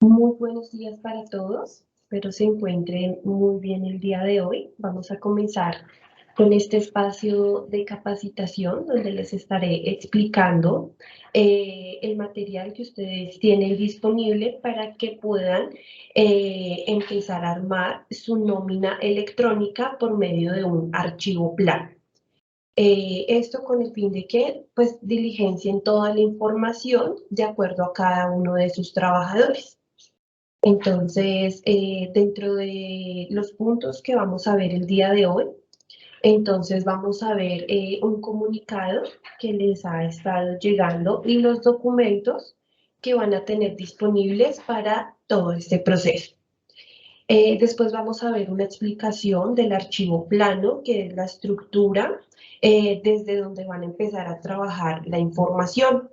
Muy buenos días para todos. Espero se encuentren muy bien el día de hoy. Vamos a comenzar con este espacio de capacitación donde les estaré explicando el material que ustedes tienen disponible para que puedan empezar a armar su nómina electrónica por medio de un archivo plano. Esto con el fin de que pues diligencien toda la información de acuerdo a cada uno de sus trabajadores. Entonces, dentro de los puntos que vamos a ver el día de hoy, entonces vamos a ver un comunicado que les ha estado llegando y los documentos que van a tener disponibles para todo este proceso. Después vamos a ver una explicación del archivo plano, que es la estructura desde donde van a empezar a trabajar la información.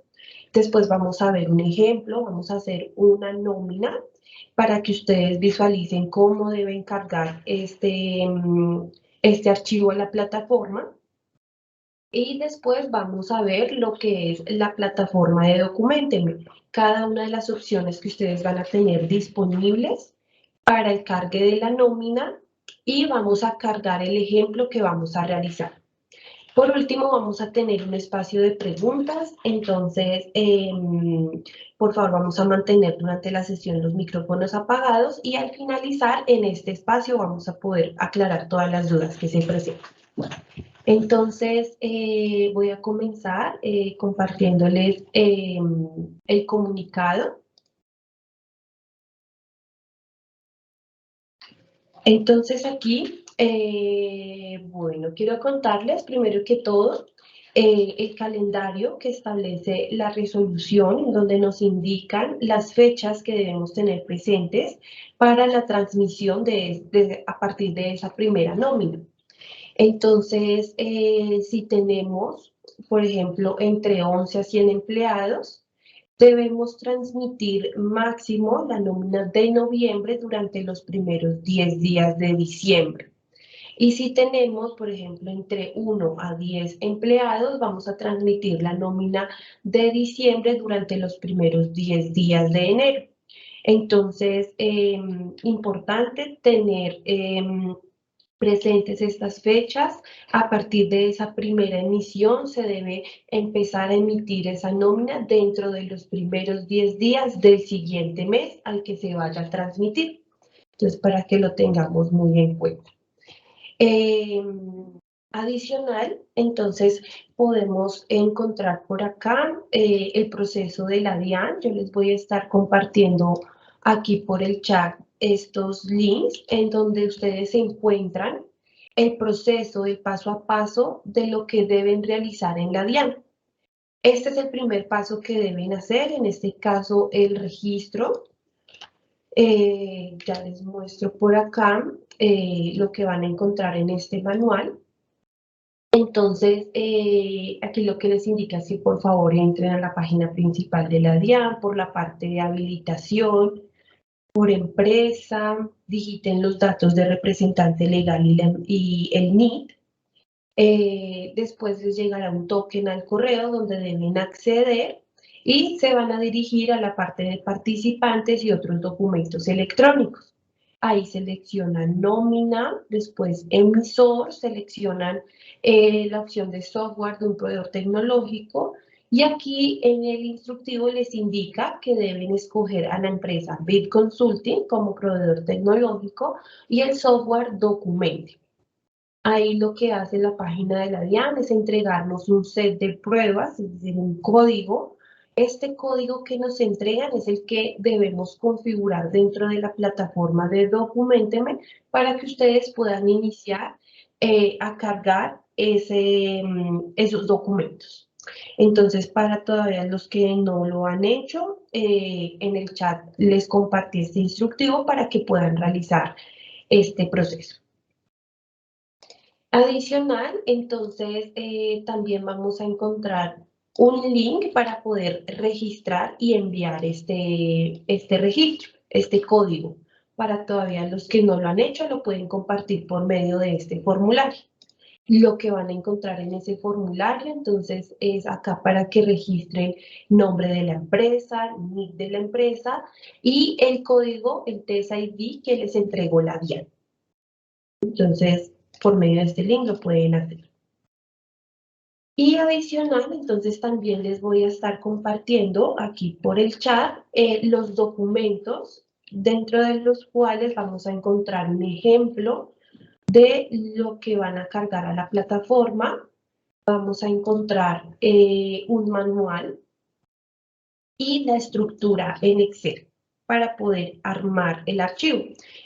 Después vamos a ver un ejemplo, vamos a hacer una nómina para que ustedes visualicen cómo deben cargar este archivo a la plataforma. Y después vamos a ver lo que es la plataforma de Documentenme. Cada una de las opciones que ustedes van a tener disponibles para el cargue de la nómina y vamos a cargar el ejemplo que vamos a realizar. Por último, vamos a tener un espacio de preguntas, entonces, por favor, vamos a mantener durante la sesión los micrófonos apagados y al finalizar en este espacio vamos a poder aclarar todas las dudas que se presentan. Entonces, voy a comenzar compartiéndoles el comunicado. Entonces aquí, bueno, quiero contarles primero que todo el calendario que establece la resolución, en donde nos indican las fechas que debemos tener presentes para la transmisión a partir de esa primera nómina. Entonces, si tenemos, por ejemplo, entre 11 a 100 empleados, debemos transmitir máximo la nómina de noviembre durante los primeros 10 días de diciembre. Y si tenemos, por ejemplo, entre 1 a 10 empleados, vamos a transmitir la nómina de diciembre durante los primeros 10 días de enero. Entonces, importante tener presentes estas fechas. A partir de esa primera emisión se debe empezar a emitir esa nómina dentro de los primeros 10 días del siguiente mes al que se vaya a transmitir. Entonces, para que lo tengamos muy en cuenta. Adicional, entonces podemos encontrar por acá el proceso de la DIAN. Yo les voy a estar compartiendo aquí por el chat estos links en donde ustedes se encuentran el proceso, el paso a paso de lo que deben realizar en la DIAN. Este es el primer paso que deben hacer, en este caso el registro. Ya les muestro por acá lo que van a encontrar en este manual. Entonces, aquí lo que les indica es que por favor entren a la página principal de la DIAN por la parte de habilitación, por empresa, digiten los datos de representante legal y el NIT. Después les llegará un token al correo donde deben acceder y se van a dirigir a la parte de participantes y otros documentos electrónicos. Ahí seleccionan nómina, después emisor, seleccionan la opción de software de un proveedor tecnológico y aquí en el instructivo les indica que deben escoger a la empresa Bit Consulting como proveedor tecnológico y el software Documente. Ahí lo que hace la página de la DIAN es entregarnos un set de pruebas, es decir, un código. Este código que nos entregan es el que debemos configurar dentro de la plataforma de Documenteme para que ustedes puedan iniciar a cargar esos documentos. Entonces, para todavía los que no lo han hecho, en el chat les compartí este instructivo para que puedan realizar este proceso. Adicional, entonces también vamos a encontrar un link para poder registrar y enviar este registro, este código. Para todavía los que no lo han hecho, lo pueden compartir por medio de este formulario. lo que van a encontrar en ese formulario. Entonces es acá para que registren nombre de la empresa, NIC de la empresa y el código, el TES ID que les entregó la DIAN. Entonces, por medio de este link lo pueden hacer. Y adicional, entonces también les voy a estar compartiendo aquí por el chat los documentos dentro de los cuales vamos a encontrar un ejemplo de lo que van a cargar a la plataforma. Vamos a encontrar un manual y la estructura en Excel para poder armar el archivo.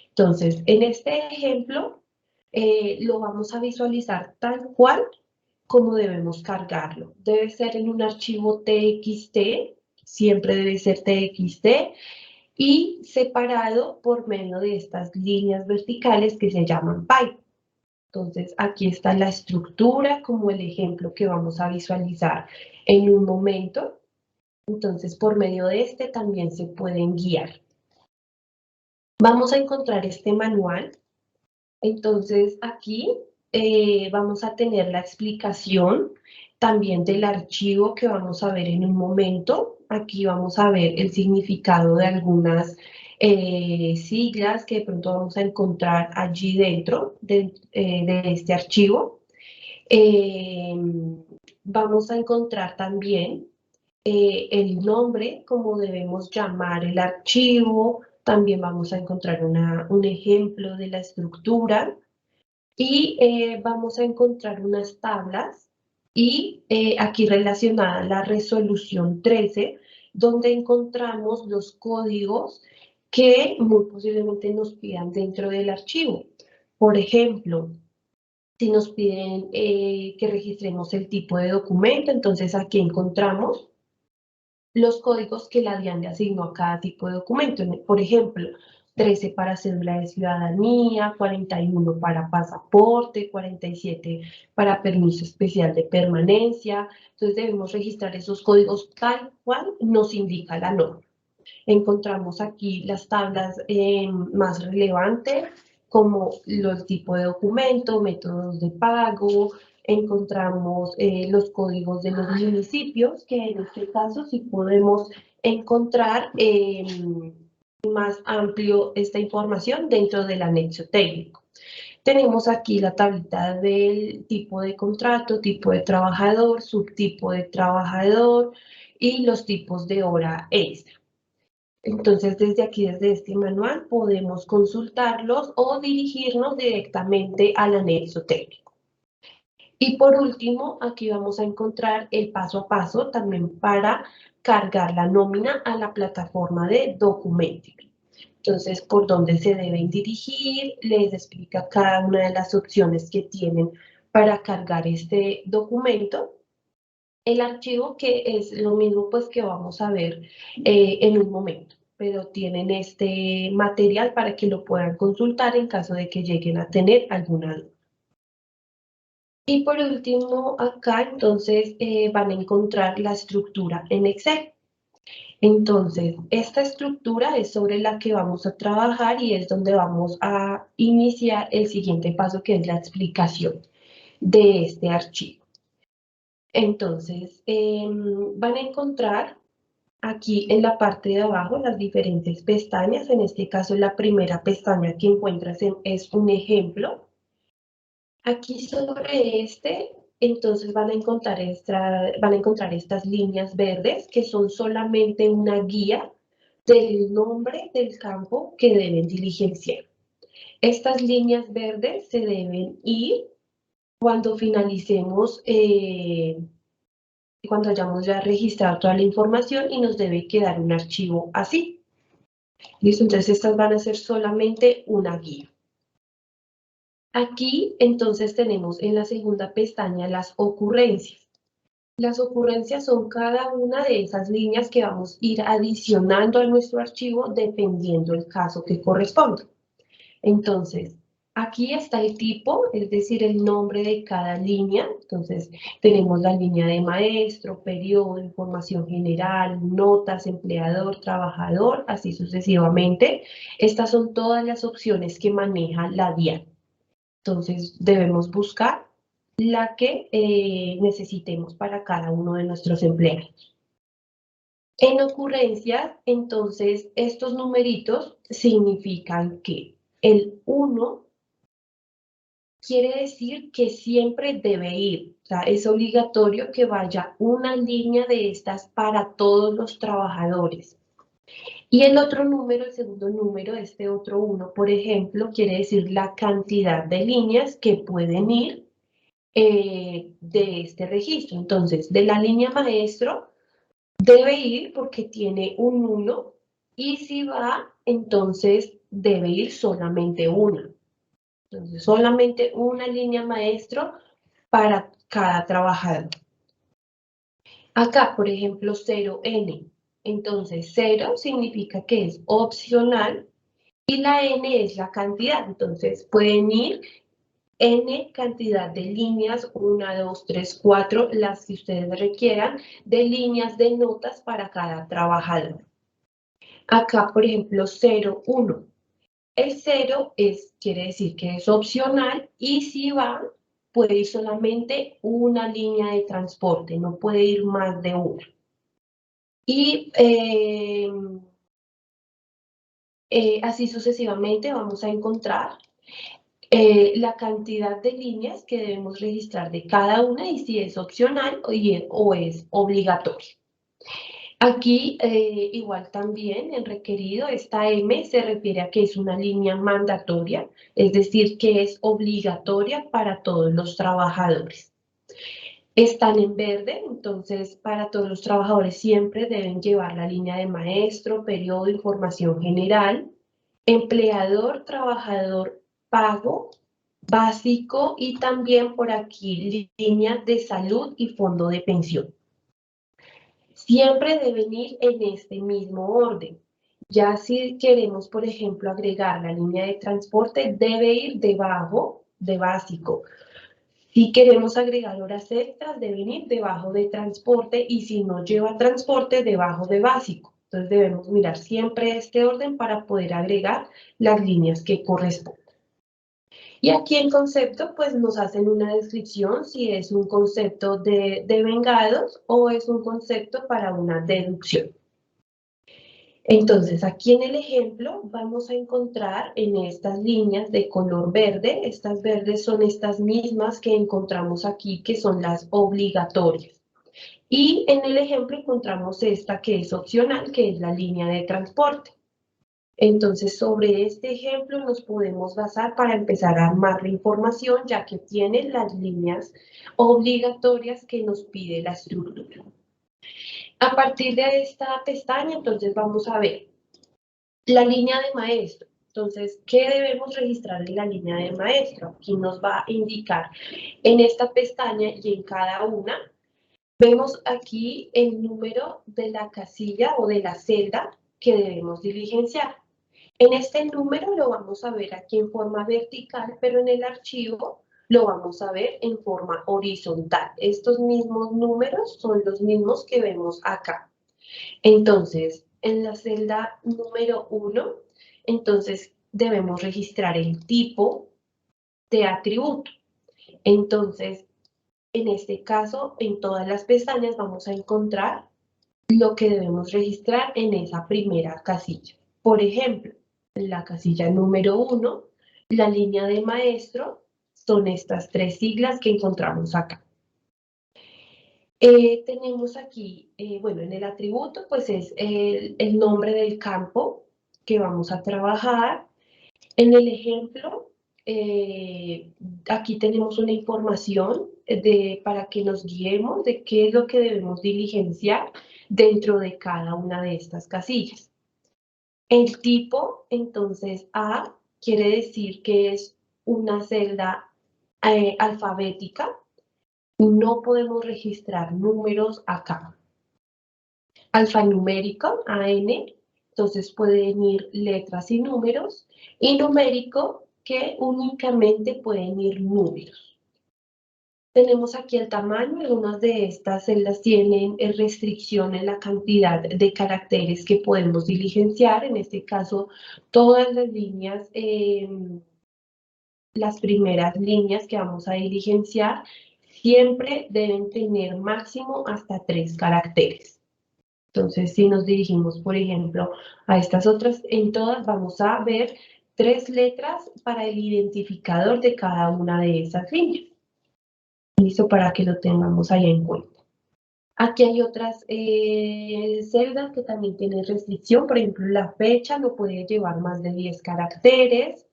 Entonces, en este ejemplo, lo vamos a visualizar tal cual como debemos cargarlo. Debe ser en un archivo TXT, siempre debe ser TXT, y separado por medio de estas líneas verticales que se llaman pipe. Entonces, aquí está la estructura como el ejemplo que vamos a visualizar en un momento. Entonces, por medio de este también se pueden guiar. Vamos a encontrar este manual. Entonces, aquí vamos a tener la explicación también del archivo que vamos a ver en un momento. Aquí vamos a ver el significado de algunas siglas que de pronto vamos a encontrar allí dentro de este archivo. Vamos a encontrar también el nombre, cómo debemos llamar el archivo. También vamos a encontrar un ejemplo de la estructura y vamos a encontrar unas tablas y aquí relacionada la resolución 13, donde encontramos los códigos que muy posiblemente nos pidan dentro del archivo. Por ejemplo, si nos piden que registremos el tipo de documento, entonces aquí encontramos los códigos que la DIAN le asignó a cada tipo de documento. Por ejemplo, 13 para cédula de ciudadanía, 41 para pasaporte, 47 para permiso especial de permanencia. Entonces debemos registrar esos códigos tal cual nos indica la norma. Encontramos aquí las tablas más relevantes, como el tipo de documento, métodos de pago. Encontramos los códigos de los municipios, que en este caso sí podemos encontrar más amplio esta información dentro del anexo técnico. Tenemos aquí la tablita del tipo de contrato, tipo de trabajador, subtipo de trabajador y los tipos de hora extra. Entonces, desde aquí, desde este manual, podemos consultarlos o dirigirnos directamente al anexo técnico. Y por último, aquí vamos a encontrar el paso a paso también para cargar la nómina a la plataforma de Documentic. Entonces, por dónde se deben dirigir, les explica cada una de las opciones que tienen para cargar este documento. El archivo que es lo mismo pues que vamos a ver en un momento, pero tienen este material para que lo puedan consultar en caso de que lleguen a tener alguna duda. Y por último, acá entonces van a encontrar la estructura en Excel. Entonces, esta estructura es sobre la que vamos a trabajar y es donde vamos a iniciar el siguiente paso, que es la explicación de este archivo. Entonces, van a encontrar aquí en la parte de abajo las diferentes pestañas. En este caso, la primera pestaña que encuentras es un ejemplo. Aquí sobre este, entonces van a encontrar estas líneas verdes que son solamente una guía del nombre del campo que deben diligenciar. Estas líneas verdes se deben ir cuando finalicemos cuando hayamos ya registrado toda la información y nos debe quedar un archivo así. ¿Listo? Entonces estas van a ser solamente una guía. Aquí entonces tenemos en la segunda pestaña las ocurrencias. Las ocurrencias son cada una de esas líneas que vamos a ir adicionando a nuestro archivo dependiendo del caso que corresponda. Entonces, aquí está el tipo, es decir, el nombre de cada línea. Entonces, tenemos la línea de maestro, periodo, información general, notas, empleador, trabajador, así sucesivamente. Estas son todas las opciones que maneja la DIAN. Entonces, debemos buscar la que necesitemos para cada uno de nuestros empleados. En ocurrencias, entonces, estos numeritos significan que el 1 quiere decir que siempre debe ir, o sea, es obligatorio que vaya una línea de estas para todos los trabajadores. Y el otro número, el segundo número, este otro 1, por ejemplo, quiere decir la cantidad de líneas que pueden ir de este registro. Entonces, de la línea maestro debe ir porque tiene un 1 y si va, entonces debe ir solamente una. Entonces, solamente una línea maestro para cada trabajador. Acá, por ejemplo, 0N. Entonces, 0 significa que es opcional y la N es la cantidad. Entonces, pueden ir N cantidad de líneas, 1, 2, 3, 4, las que ustedes requieran, de líneas de notas para cada trabajador. Acá, por ejemplo, 0, 1. El 0 quiere decir que es opcional y si va, puede ir solamente una línea de transporte, no puede ir más de una. Y así sucesivamente vamos a encontrar la cantidad de líneas que debemos registrar de cada una y si es opcional o es obligatorio. Aquí, igual también en requerido, esta M se refiere a que es una línea mandatoria, es decir, que es obligatoria para todos los trabajadores. Están en verde, entonces para todos los trabajadores siempre deben llevar la línea de maestro, periodo, información general, empleador, trabajador, pago, básico y también por aquí línea de salud y fondo de pensión. Siempre deben ir en este mismo orden. Ya si queremos, por ejemplo, agregar la línea de transporte, debe ir debajo de básico. Si queremos agregar horas extras, deben ir debajo de transporte y si no lleva transporte, debajo de básico. Entonces debemos mirar siempre este orden para poder agregar las líneas que corresponden. Y aquí en concepto, pues nos hacen una descripción si es un concepto de vengados o es un concepto para una deducción. Entonces, aquí en el ejemplo vamos a encontrar en estas líneas de color verde, estas verdes son estas mismas que encontramos aquí, que son las obligatorias. Y en el ejemplo encontramos esta que es opcional, que es la línea de transporte. Entonces, sobre este ejemplo nos podemos basar para empezar a armar la información, ya que tiene las líneas obligatorias que nos pide la estructura. A partir de esta pestaña, entonces vamos a ver la línea de maestro. Entonces, ¿qué debemos registrar en la línea de maestro? Aquí nos va a indicar en esta pestaña y en cada una. Vemos aquí el número de la casilla o de la celda que debemos diligenciar. En este número lo vamos a ver aquí en forma vertical, pero en el archivo lo vamos a ver en forma horizontal. Estos mismos números son los mismos que vemos acá. Entonces, en la celda número 1, entonces debemos registrar el tipo de atributo. Entonces, en este caso, en todas las pestañas vamos a encontrar lo que debemos registrar en esa primera casilla. Por ejemplo, en la casilla número 1, la línea de maestro son estas 3 siglas que encontramos acá. Tenemos aquí, bueno, en el atributo, pues es el nombre del campo que vamos a trabajar. En el ejemplo, aquí tenemos una información para que nos guiemos de qué es lo que debemos diligenciar dentro de cada una de estas casillas. El tipo, entonces, A quiere decir que es una celda alfabética. No podemos registrar números acá. Alfanumérico, AN, entonces pueden ir letras y números. Y numérico, que únicamente pueden ir números. Tenemos aquí el tamaño, algunas de estas celdas tienen restricción en la cantidad de caracteres que podemos diligenciar, en este caso todas las líneas, las primeras líneas que vamos a diligenciar siempre deben tener máximo hasta 3 caracteres. Entonces, si nos dirigimos, por ejemplo, a estas otras, en todas vamos a ver 3 letras para el identificador de cada una de esas líneas. Listo, para que lo tengamos ahí en cuenta. Aquí hay otras celdas que también tienen restricción, por ejemplo, la fecha no puede llevar más de 10 caracteres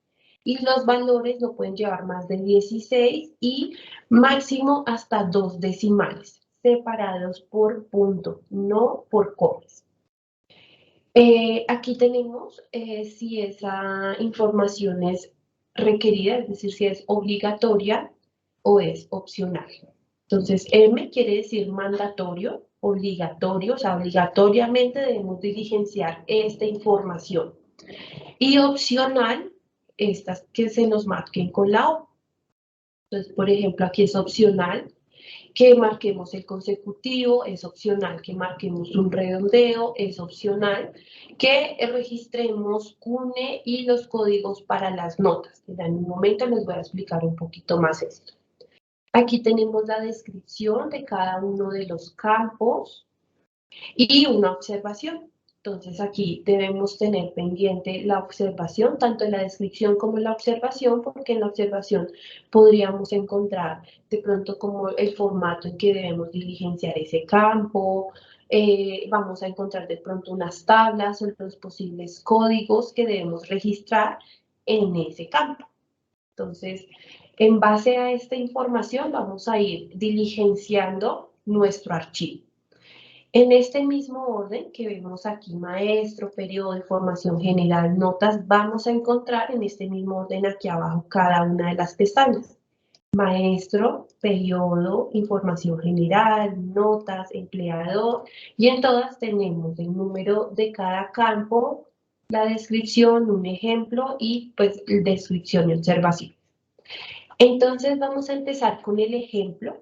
y los valores no pueden llevar más de 16 y máximo hasta 2 decimales, separados por punto, no por comas. Aquí tenemos si esa información es requerida, es decir, si es obligatoria o es opcional. Entonces, M quiere decir mandatorio, obligatorio, o sea, obligatoriamente debemos diligenciar esta información. Y opcional, estas que se nos marquen con la O. Entonces, por ejemplo, aquí es opcional que marquemos el consecutivo, es opcional que marquemos un redondeo, es opcional que registremos CUNE y los códigos para las notas. En un momento les voy a explicar un poquito más esto. Aquí tenemos la descripción de cada uno de los campos y una observación. Entonces aquí debemos tener pendiente la observación, tanto en la descripción como en la observación, porque en la observación podríamos encontrar de pronto como el formato en que debemos diligenciar ese campo, vamos a encontrar de pronto unas tablas o los posibles códigos que debemos registrar en ese campo. Entonces, en base a esta información vamos a ir diligenciando nuestro archivo. En este mismo orden que vemos aquí, maestro, periodo, información general, notas, vamos a encontrar en este mismo orden aquí abajo cada una de las pestañas. Maestro, periodo, información general, notas, empleador, y en todas tenemos el número de cada campo, la descripción, un ejemplo y pues descripción y observación. Entonces vamos a empezar con el ejemplo.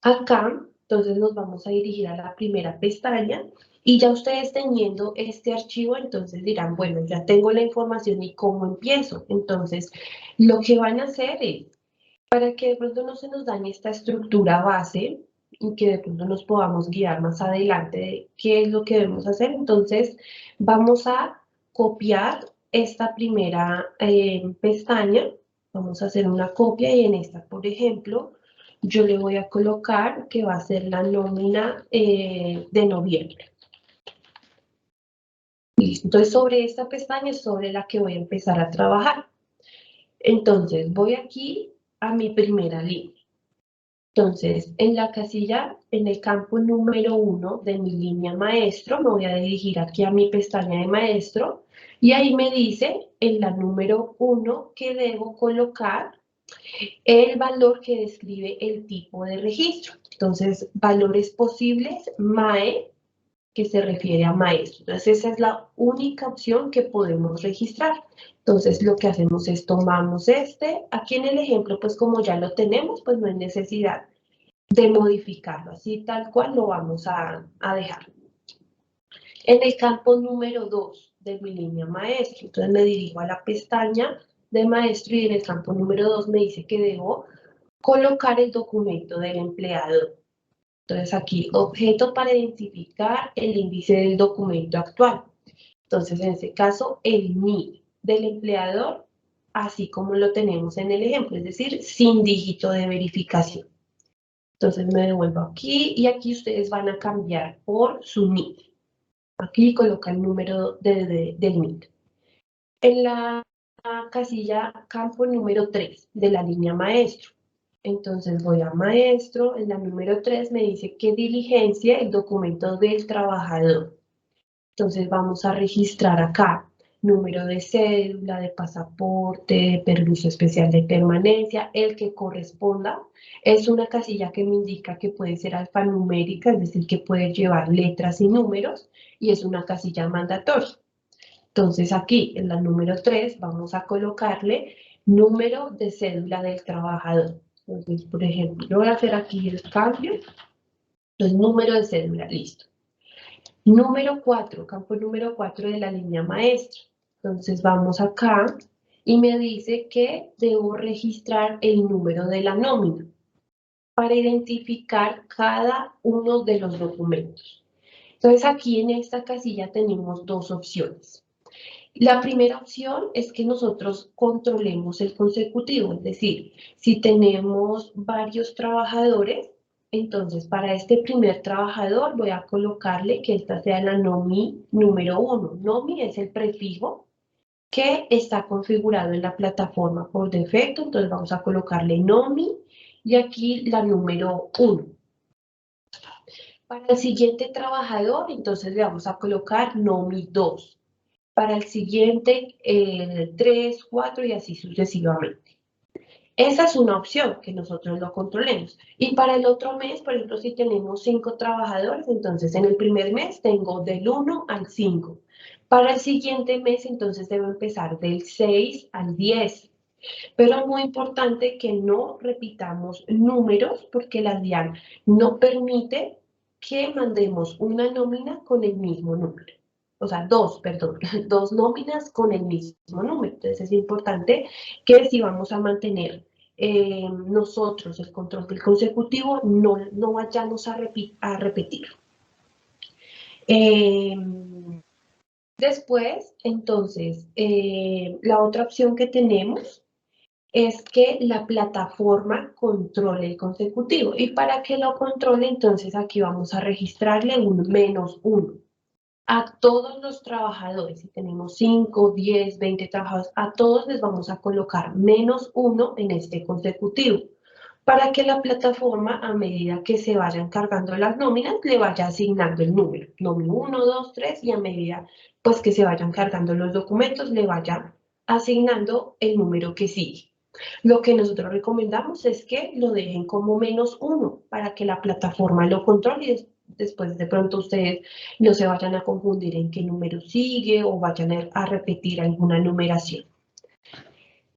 Acá, entonces nos vamos a dirigir a la primera pestaña y ya ustedes teniendo este archivo, entonces dirán, bueno, ya tengo la información y cómo empiezo. Entonces, lo que van a hacer es, para que de pronto no se nos dañe esta estructura base y que de pronto nos podamos guiar más adelante de qué es lo que debemos hacer, entonces vamos a copiar esta primera pestaña, vamos a hacer una copia y en esta, por ejemplo, yo le voy a colocar que va a ser la nómina de noviembre. Listo. Entonces, sobre esta pestaña es sobre la que voy a empezar a trabajar. Entonces, voy aquí a mi primera línea. Entonces, en la casilla, en el campo número 1 de mi línea maestro, me voy a dirigir aquí a mi pestaña de maestro y ahí me dice en la número 1 que debo colocar el valor que describe el tipo de registro. Entonces, valores posibles, MAE, que se refiere a maestro. Entonces, esa es la única opción que podemos registrar. Entonces, lo que hacemos es tomamos este. Aquí en el ejemplo, pues como ya lo tenemos, pues no hay necesidad de modificarlo. Así tal cual lo vamos a dejar. En el campo número 2 de mi línea maestro, entonces me dirijo a la pestaña de maestro y en el campo número 2 me dice que debo colocar el documento del empleado. Entonces aquí, objeto para identificar el índice del documento actual. Entonces, en este caso, el NID del empleador, así como lo tenemos en el ejemplo, es decir, sin dígito de verificación. Entonces me devuelvo aquí y aquí ustedes van a cambiar por su NID. Aquí coloca el número del NID. En la casilla campo número 3 de la línea maestro. Entonces voy a maestro, en la número 3 me dice que diligencia el documento del trabajador. Entonces vamos a registrar acá número de cédula, de pasaporte, de permiso especial de permanencia, el que corresponda. Es una casilla que me indica que puede ser alfanumérica, es decir, que puede llevar letras y números, y es una casilla mandatoria. Entonces aquí en la número 3 vamos a colocarle número de cédula del trabajador. Entonces, por ejemplo, yo voy a hacer aquí el cambio, el número de cédula, listo. Número 4, campo número 4 de la línea maestra. Entonces vamos acá y me dice que debo registrar el número de la nómina. para identificar cada uno de los documentos. Entonces, aquí en esta casilla tenemos dos opciones. La primera opción es que nosotros controlemos el consecutivo, es decir, si tenemos varios trabajadores, entonces para este primer trabajador voy a colocarle que esta sea la NOMI número 1. NOMI es el prefijo que está configurado en la plataforma por defecto, entonces vamos a colocarle NOMI y aquí la número 1. Para el siguiente trabajador, entonces le vamos a colocar NOMI 2. Para el siguiente, 3, 4 y así sucesivamente. Esa es una opción, que nosotros lo controlemos. Y para el otro mes, por ejemplo, si tenemos 5 trabajadores, entonces en el primer mes tengo del 1 al 5. Para el siguiente mes, entonces debo empezar del 6 al 10. Pero es muy importante que no repitamos números porque la DIAN no permite que mandemos una nómina con el mismo número. O sea, dos nóminas con el mismo número. Entonces es importante que si vamos a mantener nosotros el control del consecutivo, no vayamos a repetir. Después, entonces, la otra opción que tenemos es que la plataforma controle el consecutivo. Y para que lo controle, entonces aquí vamos a registrarle un -1. A todos los trabajadores, si tenemos 5, 10, 20 trabajadores, a todos les vamos a colocar -1 en este consecutivo, para que la plataforma, a medida que se vayan cargando las nóminas, le vaya asignando el número, nómina 1, 2, 3, y a medida pues, que se vayan cargando los documentos, le vaya asignando el número que sigue. Lo que nosotros recomendamos es que lo dejen como -1 para que la plataforma lo controle y después de pronto ustedes no se vayan a confundir en qué número sigue o vayan a repetir alguna numeración.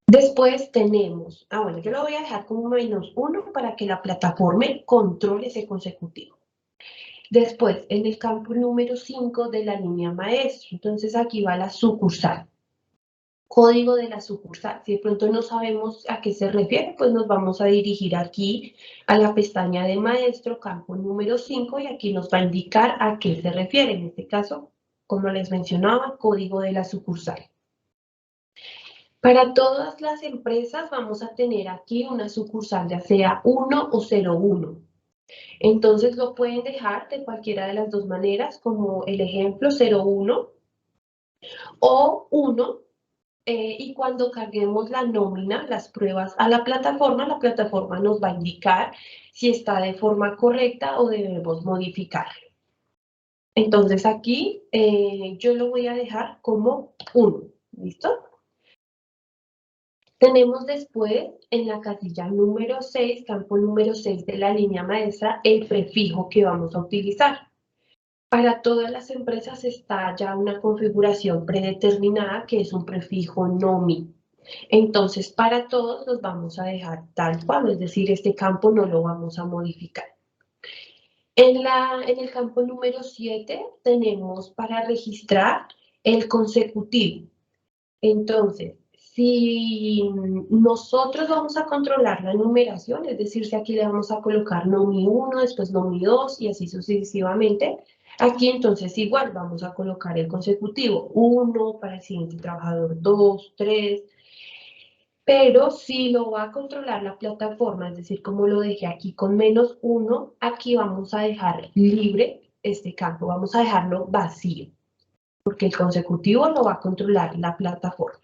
Después tenemos, bueno, yo lo voy a dejar como -1 para que la plataforma controle ese consecutivo. Después, en el campo número 5 de la línea maestro, entonces aquí va la sucursal. Código de la sucursal. Si de pronto no sabemos a qué se refiere, pues nos vamos a dirigir aquí a la pestaña de maestro, campo número 5, y aquí nos va a indicar a qué se refiere. En este caso, como les mencionaba, código de la sucursal. Para todas las empresas vamos a tener aquí una sucursal, ya sea 1 o 01. Entonces lo pueden dejar de cualquiera de las dos maneras, como el ejemplo 01 o 1. Y cuando carguemos la nómina, las pruebas a la plataforma nos va a indicar si está de forma correcta o debemos modificarlo. Entonces aquí yo lo voy a dejar como 1, ¿listo? Tenemos después en la casilla número 6, campo número 6 de la línea maestra, el prefijo que vamos a utilizar. Para todas las empresas está ya una configuración predeterminada que es un prefijo NOMI. Entonces, para todos los vamos a dejar tal cual, es decir, este campo no lo vamos a modificar. En el campo número 7 tenemos para registrar el consecutivo. Entonces, si nosotros vamos a controlar la numeración, es decir, si aquí le vamos a colocar NOMI 1, después NOMI 2 y así sucesivamente, aquí entonces igual vamos a colocar el consecutivo 1 para el siguiente trabajador, 2, 3, pero si lo va a controlar la plataforma, es decir, como lo dejé aquí con -1, aquí vamos a dejar libre este campo, vamos a dejarlo vacío, porque el consecutivo lo va a controlar la plataforma.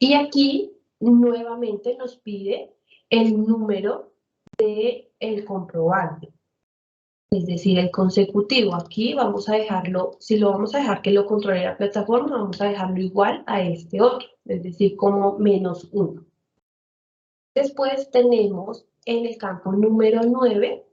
Y aquí nuevamente nos pide el número del comprobante, es decir, el consecutivo. Aquí vamos a dejarlo, si lo vamos a dejar que lo controle la plataforma, vamos a dejarlo igual a este otro, es decir, como -1. Después tenemos en el campo número 9,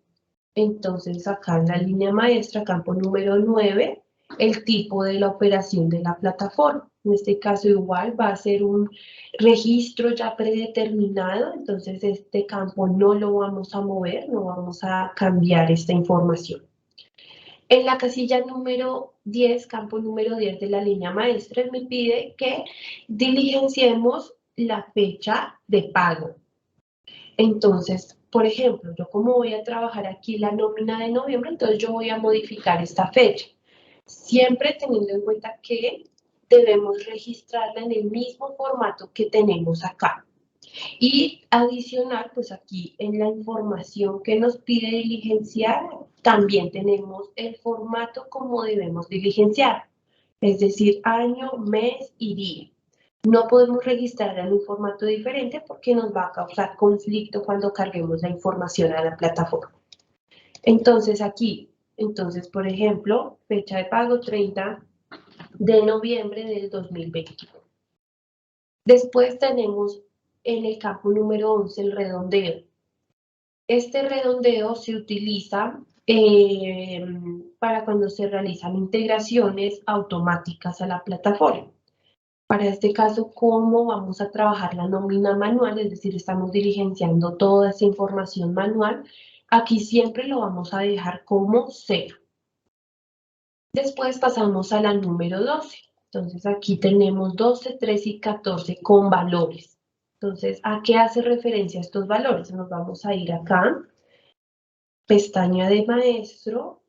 entonces acá en la línea maestra, campo número 9, el tipo de la operación de la plataforma. En este caso igual va a ser un registro ya predeterminado, entonces este campo no lo vamos a mover, no vamos a cambiar esta información. En la casilla número 10, campo número 10 de la línea maestra, me pide que diligenciemos la fecha de pago. Entonces, por ejemplo, yo como voy a trabajar aquí la nómina de noviembre, entonces yo voy a modificar esta fecha, siempre teniendo en cuenta que debemos registrarla en el mismo formato que tenemos acá. Y adicional, pues aquí en la información que nos pide diligenciar, también tenemos el formato como debemos diligenciar, es decir, año, mes y día. No podemos registrarla en un formato diferente porque nos va a causar conflicto cuando carguemos la información a la plataforma. Entonces aquí, por ejemplo, fecha de pago 30 de noviembre del 2021. Después tenemos en el campo número 11 el redondeo. Este redondeo se utiliza para cuando se realizan integraciones automáticas a la plataforma. Para este caso, ¿cómo vamos a trabajar la nómina manual? Es decir, estamos diligenciando toda esa información manual. Aquí siempre lo vamos a dejar como 0. Después pasamos a la número 12. Entonces aquí tenemos 12, 13 y 14 con valores. Entonces, ¿a qué hace referencia estos valores? Nos vamos a ir acá, pestaña de maestro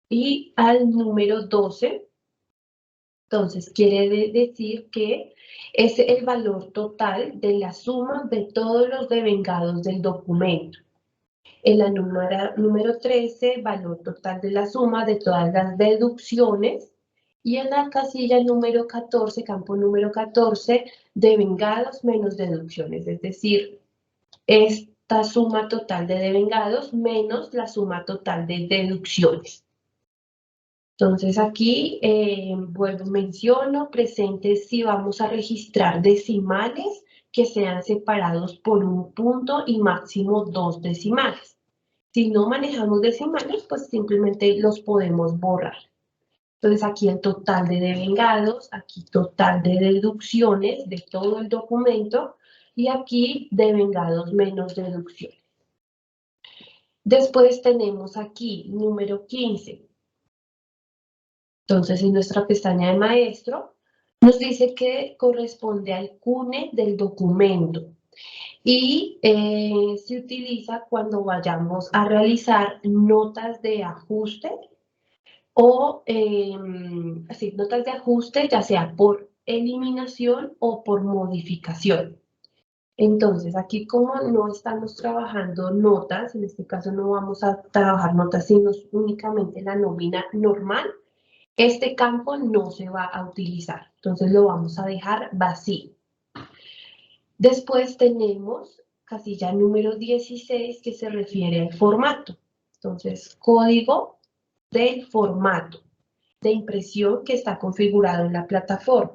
y al número 12. Entonces, quiere decir que es el valor total de la suma de todos los devengados del documento. En la número 13, valor total de la suma de todas las deducciones. Y en la casilla número 14, campo número 14, devengados menos deducciones. Es decir, esta suma total de devengados menos la suma total de deducciones. Entonces aquí, vuelvo, menciono, presentes si vamos a registrar decimales que sean separados por un punto y máximo 2 decimales. Si no manejamos decimales, pues simplemente los podemos borrar. Entonces aquí el total de devengados, aquí total de deducciones de todo el documento y aquí devengados menos deducciones. Después tenemos aquí número 15. Entonces, en nuestra pestaña de maestro, nos dice que corresponde al CUNE del documento y se utiliza cuando vayamos a realizar notas de ajuste o notas de ajuste, ya sea por eliminación o por modificación. Entonces, aquí como no estamos trabajando notas, en este caso no vamos a trabajar notas, sino únicamente la nómina normal, este campo no se va a utilizar, entonces lo vamos a dejar vacío. Después tenemos casilla número 16 que se refiere al formato. Entonces, código del formato de impresión que está configurado en la plataforma.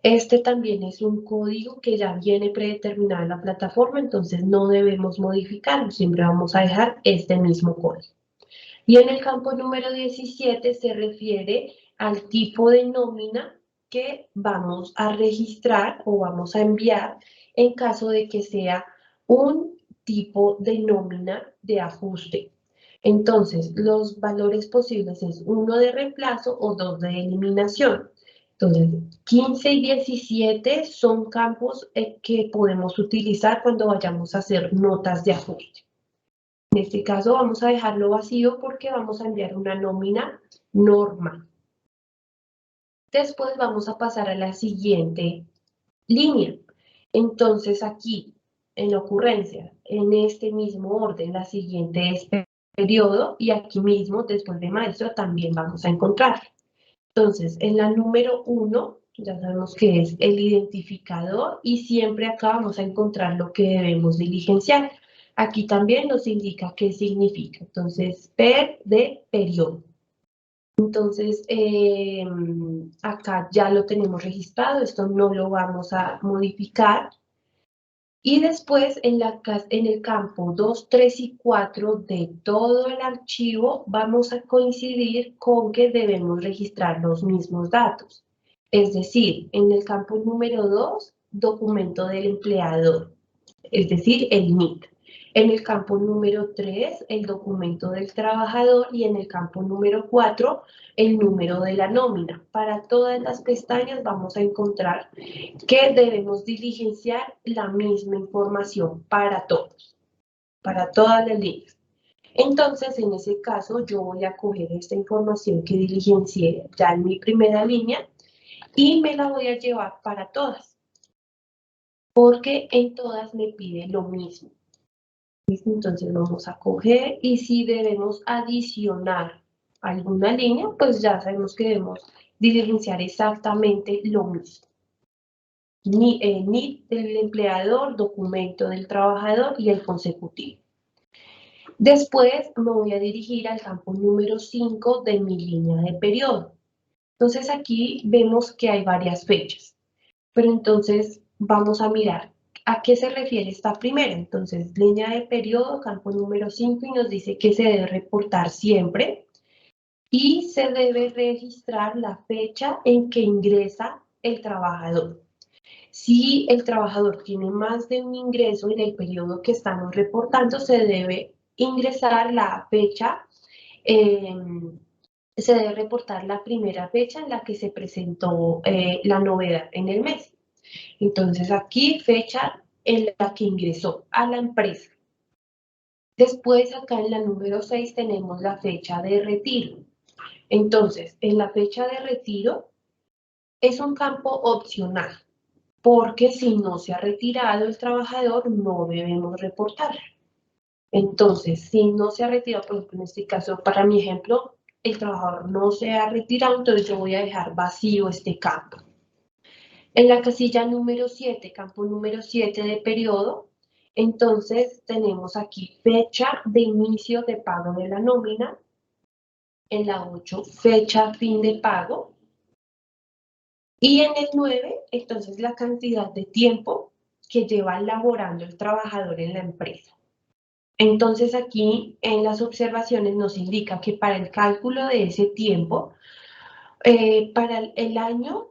Este también es un código que ya viene predeterminado en la plataforma, entonces no debemos modificarlo, siempre vamos a dejar este mismo código. Y en el campo número 17 se refiere al tipo de nómina que vamos a registrar o vamos a enviar en caso de que sea un tipo de nómina de ajuste. Entonces, los valores posibles es 1 de reemplazo o 2 de eliminación. Entonces, 15 y 17 son campos que podemos utilizar cuando vayamos a hacer notas de ajuste. En este caso vamos a dejarlo vacío porque vamos a enviar una nómina normal. Después vamos a pasar a la siguiente línea. Entonces aquí, en la ocurrencia, en este mismo orden, la siguiente es periodo y aquí mismo, después de maestro, también vamos a encontrar. Entonces, en la número 1, ya sabemos que es el identificador y siempre acá vamos a encontrar lo que debemos diligenciar. Aquí también nos indica qué significa. Entonces, de periodo. Entonces, acá ya lo tenemos registrado, esto no lo vamos a modificar. Y después en el campo 2, 3 y 4 de todo el archivo vamos a coincidir con que debemos registrar los mismos datos. Es decir, en el campo número 2, documento del empleador, es decir, el NIC. En el campo número 3, el documento del trabajador y en el campo número 4, el número de la nómina. Para todas las pestañas vamos a encontrar que debemos diligenciar la misma información para todos. para todas las líneas. Entonces, en ese caso, yo voy a coger esta información que diligencié ya en mi primera línea y me la voy a llevar para todas, porque en todas me pide lo mismo. Entonces vamos a coger y si debemos adicionar alguna línea, pues ya sabemos que debemos diligenciar exactamente lo mismo. NID del empleador, documento del trabajador y el consecutivo. Después me voy a dirigir al campo número 5 de mi línea de periodo. Entonces aquí vemos que hay varias fechas, pero entonces vamos a mirar a qué se refiere esta primera. Entonces, línea de periodo, campo número 5, y nos dice que se debe reportar siempre y se debe registrar la fecha en que ingresa el trabajador. Si el trabajador tiene más de un ingreso en el periodo que estamos reportando, se debe ingresar la fecha, se debe reportar la primera fecha en la que se presentó la novedad en el mes. Entonces aquí fecha en la que ingresó a la empresa. Después acá en la número 6 tenemos la fecha de retiro. Entonces, en la fecha de retiro es un campo opcional, porque si no se ha retirado el trabajador no debemos reportar. Entonces, si no se ha retirado, por ejemplo, en este caso, para mi ejemplo, el trabajador no se ha retirado, entonces yo voy a dejar vacío este campo. En la casilla número 7, campo número 7 de periodo, entonces tenemos aquí fecha de inicio de pago de la nómina. En la 8, fecha fin de pago. Y en el 9, entonces la cantidad de tiempo que lleva laborando el trabajador en la empresa. Entonces aquí en las observaciones nos indica que para el cálculo de ese tiempo, para el año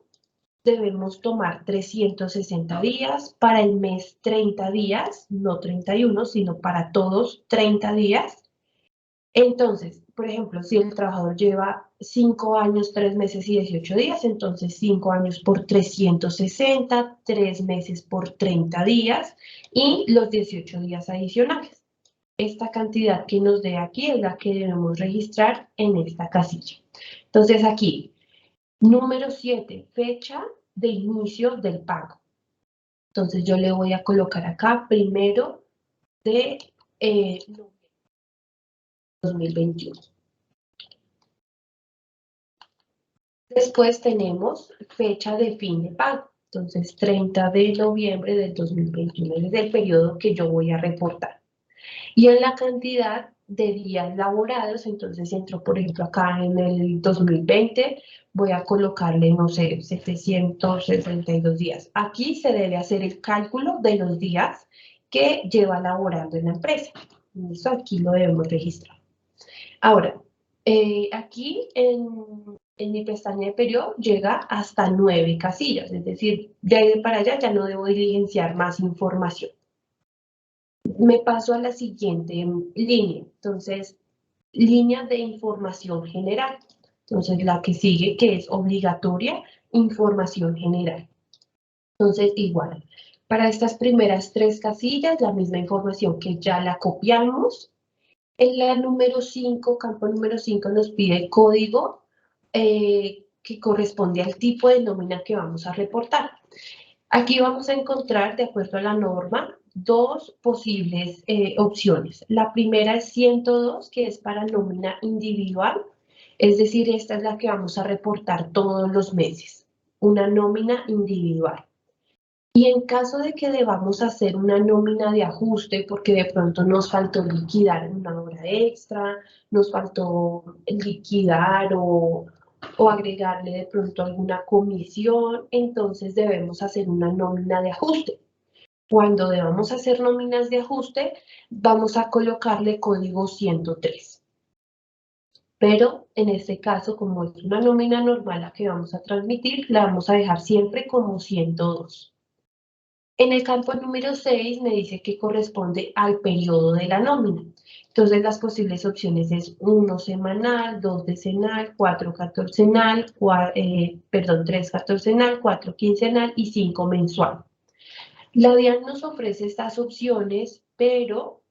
debemos tomar 360 días, para el mes 30 días, no 31, sino para todos 30 días. Entonces, por ejemplo, si el trabajador lleva 5 años, 3 meses y 18 días, entonces 5 años por 360, 3 meses por 30 días y los 18 días adicionales. Esta cantidad que nos dé aquí es la que debemos registrar en esta casilla. Entonces aquí, número 7, fecha de inicio del pago. Entonces yo le voy a colocar acá 1 de 2021. Después tenemos fecha de fin de pago. Entonces 30 de noviembre del 2021 es el periodo que yo voy a reportar. Y en la cantidad de días laborados, entonces entro, por ejemplo, acá en el 2020, voy a colocarle, no sé, 762 días. Aquí se debe hacer el cálculo de los días que lleva laborando en la empresa. Eso aquí lo debemos registrar. Ahora, aquí en mi pestaña de periodo llega hasta 9 casillas, es decir, de ahí para allá ya no debo diligenciar más información. Me paso a la siguiente línea, entonces, línea de información general. Entonces, la que sigue, que es obligatoria, información general. Entonces, igual, para estas primeras 3 casillas, la misma información que ya la copiamos. En la número 5, campo número 5, nos pide el código que corresponde al tipo de nómina que vamos a reportar. Aquí vamos a encontrar, de acuerdo a la norma, 2 posibles opciones. La primera es 102, que es para nómina individual, es decir, esta es la que vamos a reportar todos los meses, una nómina individual. Y en caso de que debamos hacer una nómina de ajuste, porque de pronto nos faltó liquidar una hora extra, nos faltó liquidar o agregarle de pronto alguna comisión, entonces debemos hacer una nómina de ajuste. Cuando debamos hacer nóminas de ajuste, vamos a colocarle código 103. Pero en este caso, como es una nómina normal la que vamos a transmitir, la vamos a dejar siempre como 102. En el campo número 6 me dice que corresponde al periodo de la nómina. Entonces las posibles opciones es 1 semanal, 2 decenal, 4 catorcenal, 3 catorcenal, 4 quincenal y 5 mensual. La DIAN nos ofrece estas opciones, pero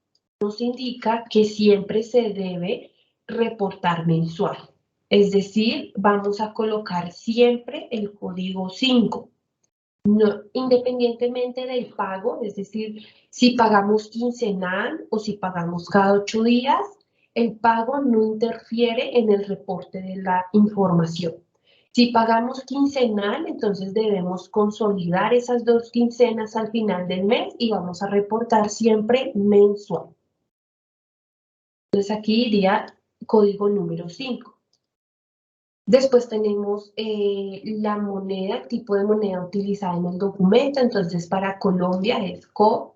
nos indica que siempre se debe reportar mensual. Es decir, vamos a colocar siempre el código 5. No, independientemente del pago, es decir, si pagamos quincenal o si pagamos cada 8 días, el pago no interfiere en el reporte de la información. Si pagamos quincenal, entonces debemos consolidar esas 2 quincenas al final del mes y vamos a reportar siempre mensual. Entonces aquí iría código número 5. Después tenemos la moneda, el tipo de moneda utilizada en el documento. Entonces para Colombia es CO.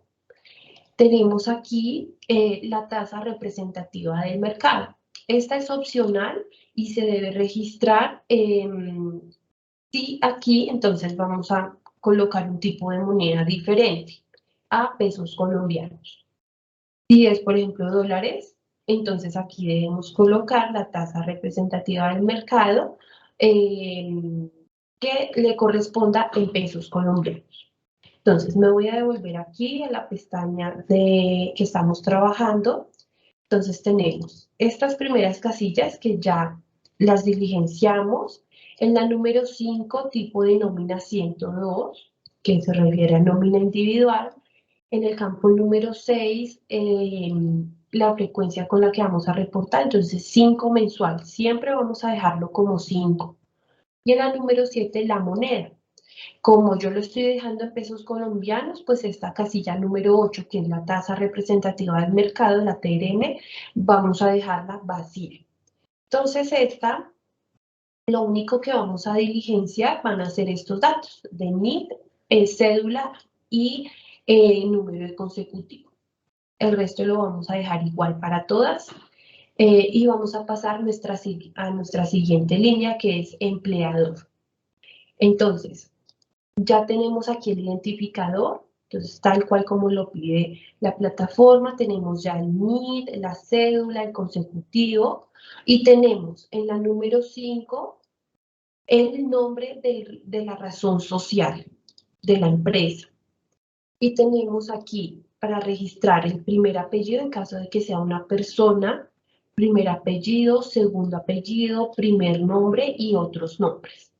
Tenemos aquí la tasa representativa del mercado. Esta es opcional y se debe registrar. Sí, aquí entonces vamos a colocar un tipo de moneda diferente a pesos colombianos. Si es, por ejemplo, dólares, entonces aquí debemos colocar la tasa representativa del mercado que le corresponda en pesos colombianos. Entonces me voy a devolver aquí a la pestaña de que estamos trabajando. Entonces tenemos estas primeras casillas que ya las diligenciamos. En la número 5, tipo de nómina 102, que se refiere a nómina individual. En el campo número 6, la frecuencia con la que vamos a reportar, entonces 5 mensual, siempre vamos a dejarlo como 5. Y en la número 7, la moneda. Como yo lo estoy dejando en pesos colombianos, pues esta casilla número 8, que es la tasa representativa del mercado, la TRM, vamos a dejarla vacía. Entonces esta, lo único que vamos a diligenciar van a ser estos datos de NID, cédula y número de consecutivo. El resto lo vamos a dejar igual para todas. Y vamos a pasar a nuestra siguiente línea, que es empleador. Entonces, ya tenemos aquí el identificador, entonces tal cual como lo pide la plataforma, tenemos ya el NID, la cédula, el consecutivo, y tenemos en la número 5 el nombre de la razón social de la empresa. Y tenemos aquí para registrar el primer apellido en caso de que sea una persona, primer apellido, segundo apellido, primer nombre y otros nombres.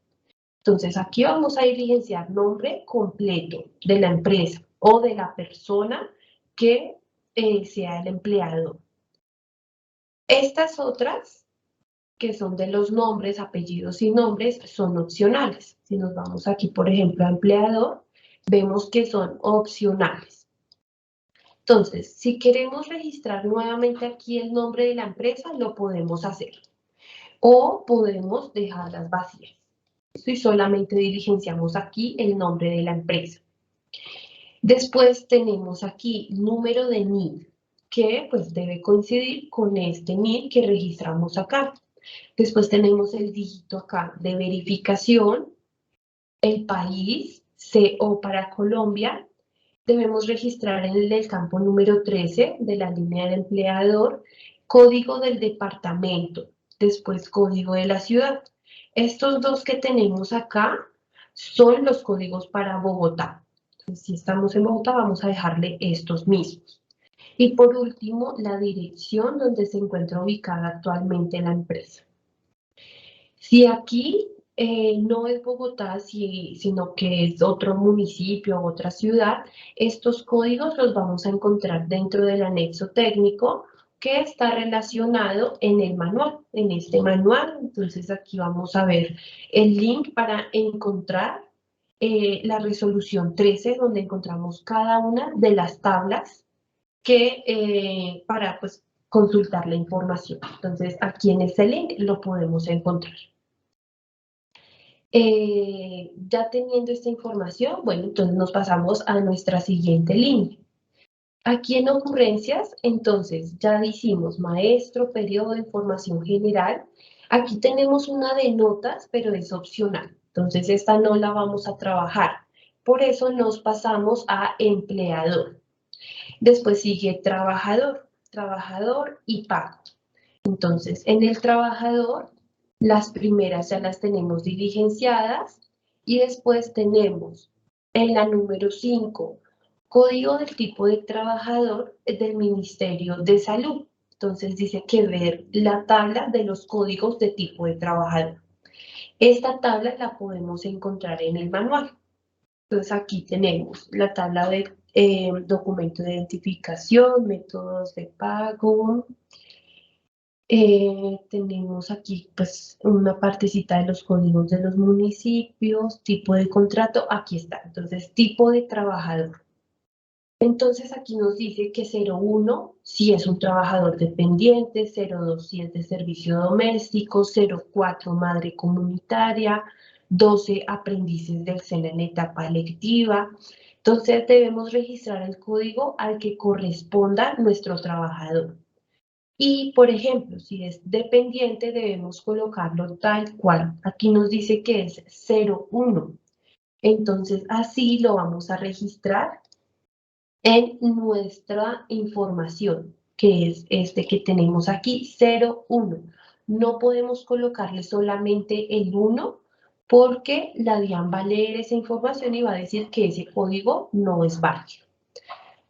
Entonces aquí vamos a diligenciar nombre completo de la empresa o de la persona que sea el empleador. Estas otras, que son de los nombres, apellidos y nombres, son opcionales. Si nos vamos aquí, por ejemplo, a empleador, vemos que son opcionales. Entonces, si queremos registrar nuevamente aquí el nombre de la empresa, lo podemos hacer. O podemos dejarlas vacías. Y solamente diligenciamos aquí el nombre de la empresa. Después tenemos aquí número de NID, que pues debe coincidir con este NID que registramos acá. Después tenemos el dígito acá de verificación, el país, CO para Colombia. Debemos registrar en el campo número 13 de la línea del empleador, código del departamento, después código de la ciudad. Estos dos que tenemos acá son los códigos para Bogotá. Entonces, si estamos en Bogotá, vamos a dejarle estos mismos. Y por último, la dirección donde se encuentra ubicada actualmente la empresa. Si aquí no es Bogotá, sino que es otro municipio o otra ciudad, estos códigos los vamos a encontrar dentro del anexo técnico que está relacionado en el manual, en este manual. Entonces aquí vamos a ver el link para encontrar la resolución 13, donde encontramos cada una de las tablas que para pues, consultar la información. Entonces aquí en este link lo podemos encontrar. Ya teniendo esta información, bueno, entonces nos pasamos a nuestra siguiente línea. Aquí en ocurrencias, entonces ya hicimos maestro, periodo de información general. Aquí tenemos una de notas, pero es opcional. Entonces esta no la vamos a trabajar. Por eso nos pasamos a empleador. Después sigue trabajador, trabajador y pago. Entonces, en el trabajador, las primeras ya las tenemos diligenciadas y después tenemos en la número 5 Código del tipo de trabajador del Ministerio de Salud. Entonces dice que ver la tabla de los códigos de tipo de trabajador. Esta tabla la podemos encontrar en el manual. Entonces aquí tenemos la tabla de documento de identificación, métodos de pago. Tenemos aquí pues una partecita de los códigos de los municipios, tipo de contrato, aquí está. Entonces, tipo de trabajador. Entonces aquí nos dice que 01 si es un trabajador dependiente, 02 si es de servicio doméstico, 04 madre comunitaria, 12 aprendices del SENA en etapa lectiva. Entonces debemos registrar el código al que corresponda nuestro trabajador. Y, por ejemplo, si es dependiente, debemos colocarlo tal cual. Aquí nos dice que es 01. Entonces, así lo vamos a registrar en nuestra información, que es este que tenemos aquí, 01. No podemos colocarle solamente el 1 porque la DIAN va a leer esa información y va a decir que ese código no es válido.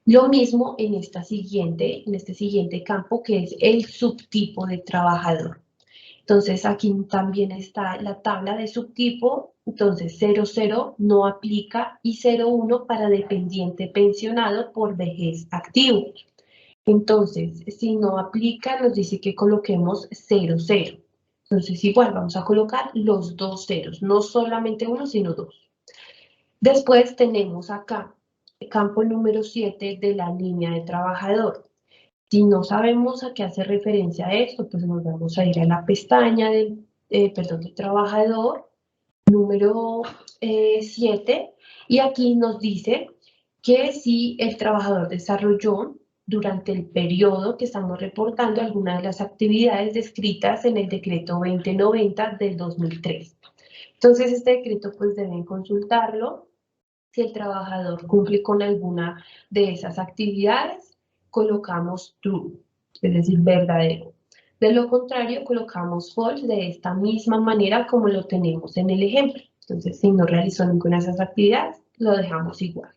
Lo mismo en este siguiente campo, que es el subtipo de trabajador. Entonces, aquí también está la tabla de subtipo. Entonces, 00 no aplica y 01 para dependiente pensionado por vejez activo. Entonces, si no aplica, nos dice que coloquemos 00. Entonces, igual vamos a colocar los dos ceros, no solamente uno, sino dos. Después tenemos acá el campo número 7 de la línea de trabajador. Si no sabemos a qué hace referencia esto, pues nos vamos a ir a la pestaña del trabajador número 7 y aquí nos dice que si el trabajador desarrolló durante el periodo que estamos reportando alguna de las actividades descritas en el decreto 2090 del 2003. Entonces este decreto pues deben consultarlo. Si el trabajador cumple con alguna de esas actividades, colocamos true, es decir, verdadero. De lo contrario, colocamos false de esta misma manera como lo tenemos en el ejemplo. Entonces, si no realizó ninguna de esas actividades, lo dejamos igual.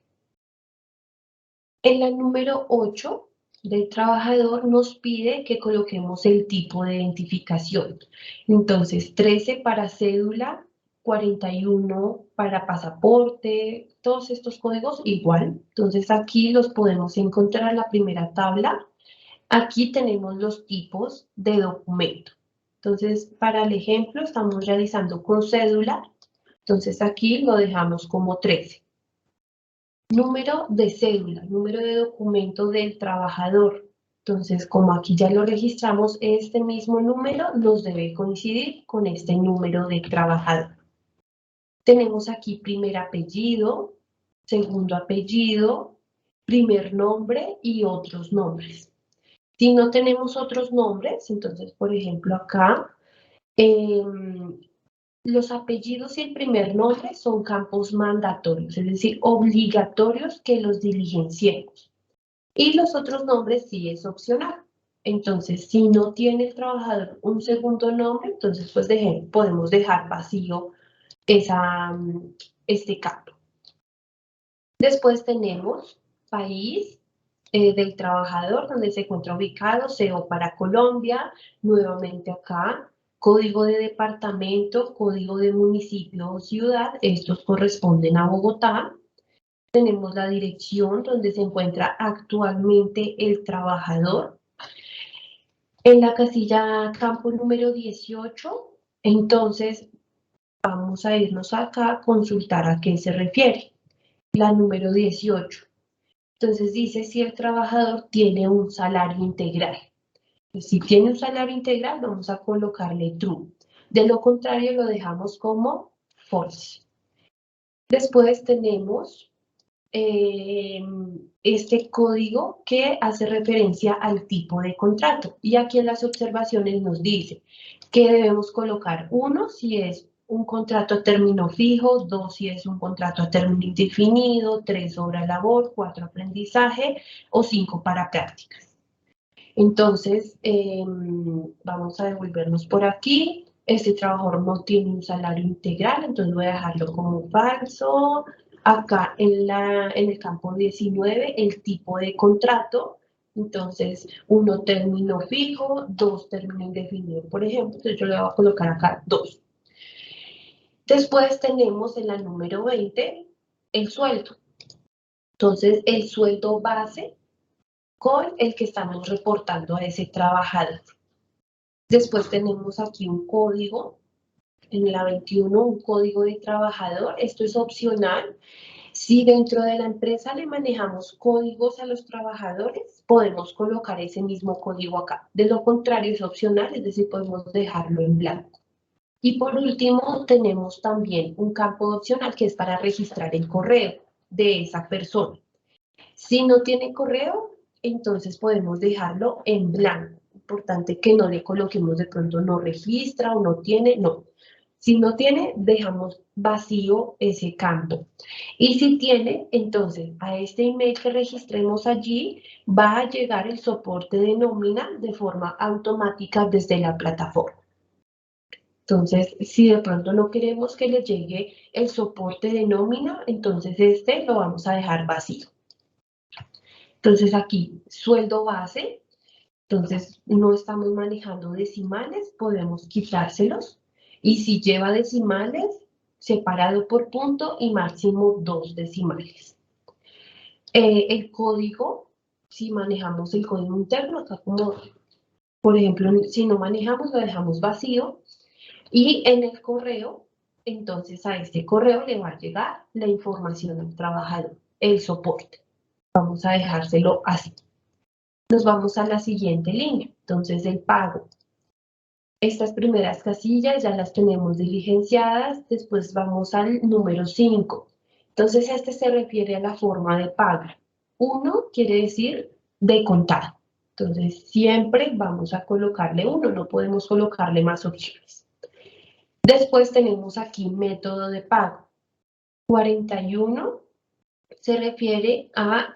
En la número 8 del trabajador nos pide que coloquemos el tipo de identificación. Entonces, 13 para cédula, 41 para pasaporte, todos estos códigos igual. Entonces, aquí los podemos encontrar en la primera tabla. Aquí tenemos los tipos de documento. Entonces, para el ejemplo, estamos realizando con cédula. Entonces, aquí lo dejamos como 13. Número de cédula, número de documento del trabajador. Entonces, como aquí ya lo registramos, este mismo número nos debe coincidir con este número de trabajador. Tenemos aquí primer apellido, segundo apellido, primer nombre y otros nombres. Si no tenemos otros nombres, entonces, por ejemplo, acá, los apellidos y el primer nombre son campos mandatorios, es decir, obligatorios que los diligenciemos. Y los otros nombres sí es opcional. Entonces, si no tiene el trabajador un segundo nombre, entonces pues podemos dejar vacío este campo. Después tenemos país del trabajador, donde se encuentra ubicado, CO para Colombia, nuevamente acá, código de departamento, código de municipio o ciudad, estos corresponden a Bogotá. Tenemos la dirección donde se encuentra actualmente el trabajador. En la casilla campo número 18, entonces vamos a irnos acá a consultar a qué se refiere. La número 18. Entonces dice si el trabajador tiene un salario integral. Si tiene un salario integral, vamos a colocarle true. De lo contrario, lo dejamos como false. Después tenemos este código que hace referencia al tipo de contrato. Y aquí en las observaciones nos dice que debemos colocar 1 si es un contrato a término fijo, 2 si es un contrato a término indefinido, 3 obra labor, 4 aprendizaje o 5 para prácticas. Entonces, vamos a devolvernos por aquí. Este trabajador no tiene un salario integral, entonces voy a dejarlo como falso. Acá en el campo 19, el tipo de contrato. Entonces, 1 término fijo, 2 término indefinido, por ejemplo. Entonces, yo le voy a colocar acá 2. Después tenemos en la número 20 el sueldo. Entonces, el sueldo base con el que estamos reportando a ese trabajador. Después tenemos aquí un código, en la 21, un código de trabajador. Esto es opcional. Si dentro de la empresa le manejamos códigos a los trabajadores, podemos colocar ese mismo código acá. De lo contrario, es opcional, es decir, podemos dejarlo en blanco. Y por último, tenemos también un campo opcional que es para registrar el correo de esa persona. Si no tiene correo, entonces podemos dejarlo en blanco. Importante que no le coloquemos de pronto no registra o no tiene, no. Si no tiene, dejamos vacío ese campo. Y si tiene, entonces a este email que registremos allí va a llegar el soporte de nómina de forma automática desde la plataforma. Entonces, si de pronto no queremos que le llegue el soporte de nómina, entonces este lo vamos a dejar vacío. Entonces aquí, sueldo base. Entonces, no estamos manejando decimales, podemos quitárselos. Y si lleva decimales, separado por punto y máximo 2 decimales. El código, si manejamos el código interno, acá como, por ejemplo, si no manejamos, lo dejamos vacío. Y en el correo, entonces a este correo le va a llegar la información al trabajador, el soporte. Vamos a dejárselo así. Nos vamos a la siguiente línea, entonces el pago. Estas primeras casillas ya las tenemos diligenciadas, después vamos al número 5. Entonces este se refiere a la forma de pago. 1 quiere decir de contado. Entonces siempre vamos a colocarle 1, no podemos colocarle más opciones. Después tenemos aquí método de pago. 41 se refiere a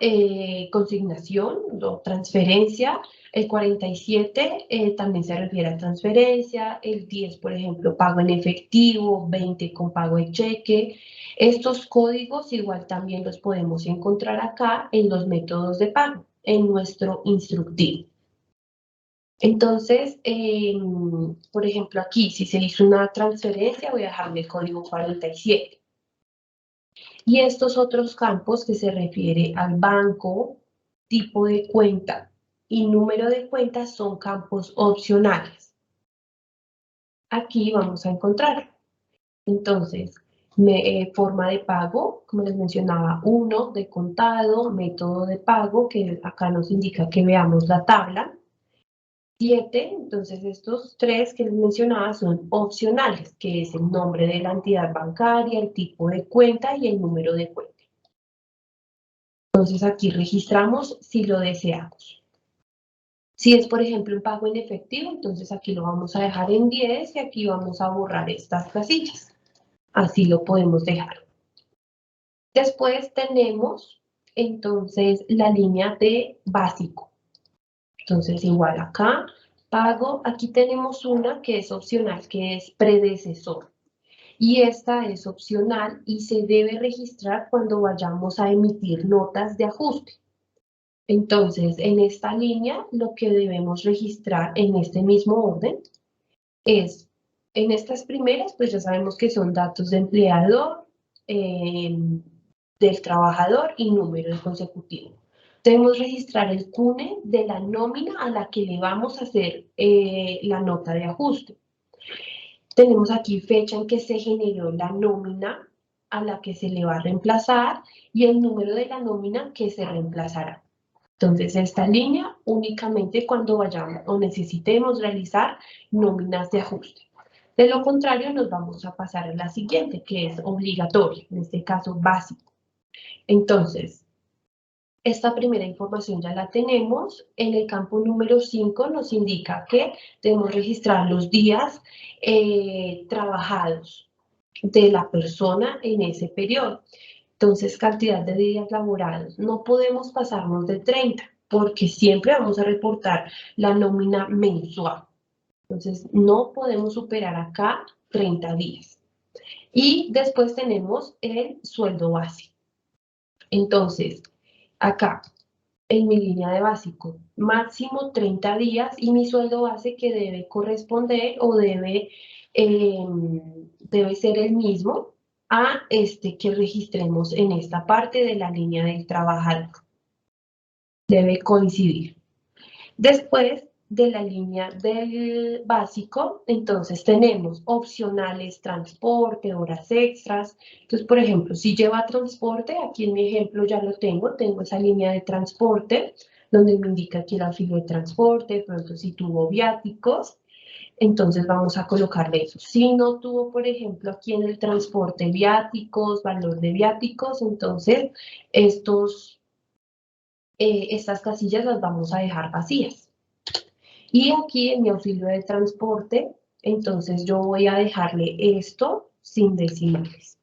consignación o transferencia. El 47 también se refiere a transferencia. El 10, por ejemplo, pago en efectivo. 20 con pago de cheque. Estos códigos igual también los podemos encontrar acá en los métodos de pago, en nuestro instructivo. Entonces, por ejemplo, aquí, si se hizo una transferencia, voy a dejarme el código 47. Y estos otros campos que se refiere al banco, tipo de cuenta y número de cuenta son campos opcionales. Aquí vamos a encontrar. Entonces, forma de pago, como les mencionaba, 1 de contado, método de pago, que acá nos indica que veamos la tabla. 7, entonces estos 3 que les mencionaba son opcionales, que es el nombre de la entidad bancaria, el tipo de cuenta y el número de cuenta. Entonces aquí registramos si lo deseamos. Si es, por ejemplo, un pago en efectivo, entonces aquí lo vamos a dejar en 10 y aquí vamos a borrar estas casillas. Así lo podemos dejar. Después tenemos, entonces, la línea de básico. Entonces, igual acá, pago, aquí tenemos una que es opcional, que es predecesor. Y esta es opcional y se debe registrar cuando vayamos a emitir notas de ajuste. Entonces, en esta línea, lo que debemos registrar en este mismo orden es, en estas primeras, pues ya sabemos que son datos de empleador, del trabajador y número de consecutivo. Debemos registrar el CUNE de la nómina a la que le vamos a hacer la nota de ajuste. Tenemos aquí fecha en que se generó la nómina a la que se le va a reemplazar y el número de la nómina que se reemplazará. Entonces, esta línea únicamente cuando vayamos o necesitemos realizar nóminas de ajuste. De lo contrario, nos vamos a pasar a la siguiente, que es obligatoria, en este caso básico. Entonces, esta primera información ya la tenemos. En el campo número 5 nos indica que debemos registrar los días trabajados de la persona en ese periodo. Entonces, cantidad de días laborados. No podemos pasarnos de 30 porque siempre vamos a reportar la nómina mensual. Entonces, no podemos superar acá 30 días. Y después tenemos el sueldo base. Entonces, acá, en mi línea de básico, máximo 30 días y mi sueldo base que debe corresponder o debe ser el mismo a este que registremos en esta parte de la línea del trabajador. Debe coincidir. Después de la línea del básico, entonces tenemos opcionales, transporte, horas extras. Entonces, por ejemplo, si lleva transporte, aquí en mi ejemplo ya lo tengo esa línea de transporte, donde me indica aquí el auxilio de transporte, de pronto si tuvo viáticos, entonces vamos a colocarle eso. Si no tuvo, por ejemplo, aquí en el transporte viáticos, valor de viáticos, entonces estas casillas las vamos a dejar vacías. Y aquí en mi auxilio de transporte, entonces yo voy a dejarle esto sin decimales.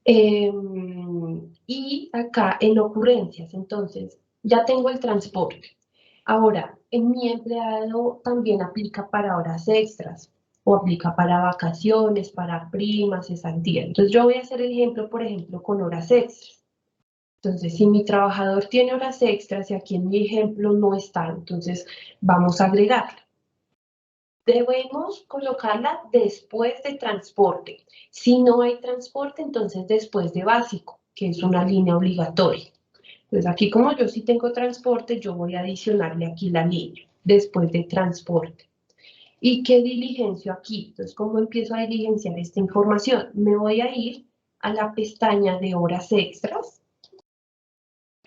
Y acá en ocurrencias, entonces ya tengo el transporte. Ahora, en mi empleado también aplica para horas extras o aplica para vacaciones, para primas, cesantía. Entonces yo voy a hacer el ejemplo, por ejemplo, con horas extras. Entonces, si mi trabajador tiene horas extras y aquí en mi ejemplo no está, entonces vamos a agregarla. Debemos colocarla después de transporte. Si no hay transporte, entonces después de básico, que es una línea obligatoria. Entonces aquí como yo sí tengo transporte, yo voy a adicionarle aquí la línea, después de transporte. ¿Y qué diligencio aquí? Entonces, ¿cómo empiezo a diligenciar esta información? Me voy a ir a la pestaña de horas extras.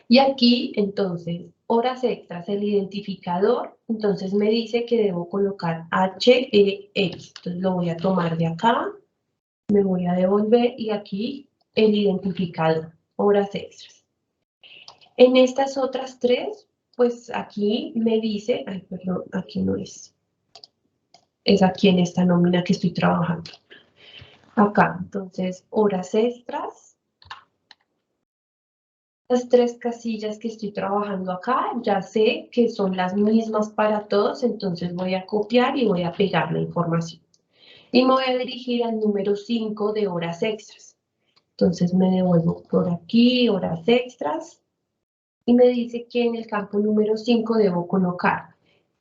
Y aquí, entonces, horas extras, el identificador, entonces me dice que debo colocar HEX. Entonces lo voy a tomar de acá, me voy a devolver y aquí el identificador, horas extras. En estas otras tres, pues aquí me dice, ay, perdón, aquí no es aquí en esta nómina que estoy trabajando. Acá, entonces, horas extras. Las tres casillas que estoy trabajando acá, ya sé que son las mismas para todos, entonces voy a copiar y voy a pegar la información. Y me voy a dirigir al número 5 de horas extras. Entonces me devuelvo por aquí, horas extras, y me dice que en el campo número 5 debo colocar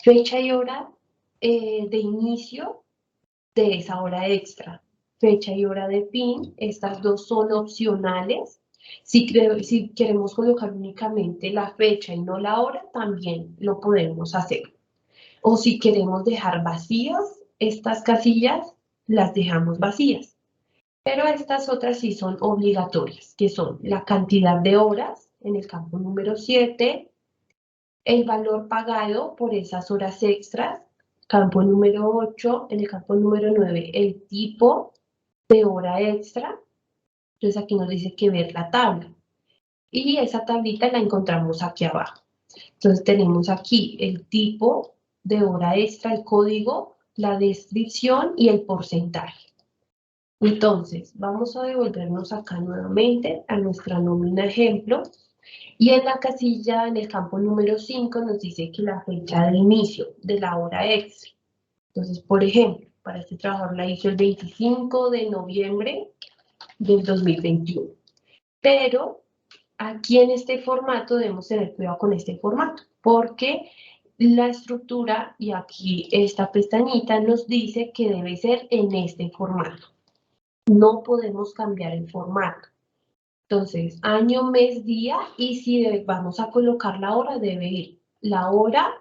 fecha y hora de inicio de esa hora extra, fecha y hora de fin, estas dos son opcionales. Si queremos colocar únicamente la fecha y no la hora, también lo podemos hacer. O si queremos dejar vacías estas casillas, las dejamos vacías. Pero estas otras sí son obligatorias, que son la cantidad de horas en el campo número 7, el valor pagado por esas horas extras, campo número 8, en el campo número 9, el tipo de hora extra. Entonces aquí nos dice que ver la tabla. Y esa tablita la encontramos aquí abajo. Entonces tenemos aquí el tipo de hora extra, el código, la descripción y el porcentaje. Entonces, vamos a devolvernos acá nuevamente a nuestra nómina ejemplo. Y en la casilla, en el campo número 5, nos dice que la fecha de inicio de la hora extra. Entonces, por ejemplo, para este trabajador la hizo el 25 de noviembre del 2021. Pero aquí en este formato debemos tener cuidado con este formato, porque la estructura y aquí esta pestañita nos dice que debe ser en este formato. No podemos cambiar el formato. Entonces, año, mes, día, y si vamos a colocar la hora, debe ir la hora,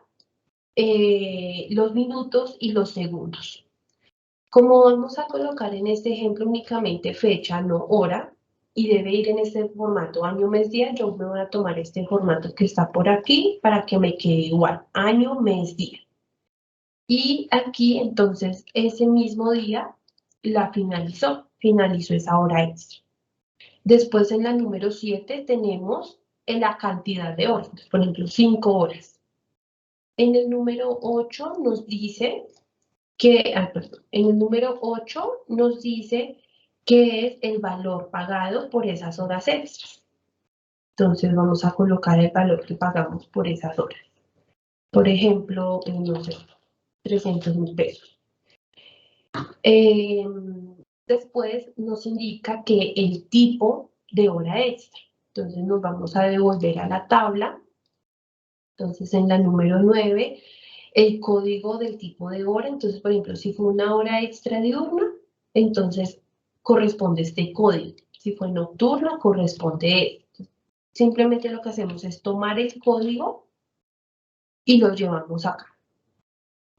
los minutos y los segundos. Como vamos a colocar en este ejemplo únicamente fecha, no hora, y debe ir en este formato año, mes, día, yo me voy a tomar este formato que está por aquí para que me quede igual, año, mes, día. Y aquí, entonces, ese mismo día la finalizó esa hora extra. Después en la número 7 tenemos la cantidad de horas, por ejemplo, 5 horas. En el número 8 nos dice en el número 8 nos dice que es el valor pagado por esas horas extras. Entonces vamos a colocar el valor que pagamos por esas horas. Por ejemplo, no sé, 300.000 pesos. Después nos indica que el tipo de hora extra. Entonces nos vamos a devolver a la tabla. Entonces en la número 9, el código del tipo de hora. Entonces, por ejemplo, si fue una hora extra diurna, entonces corresponde este código. Si fue nocturna, corresponde este. Simplemente lo que hacemos es tomar el código y lo llevamos acá.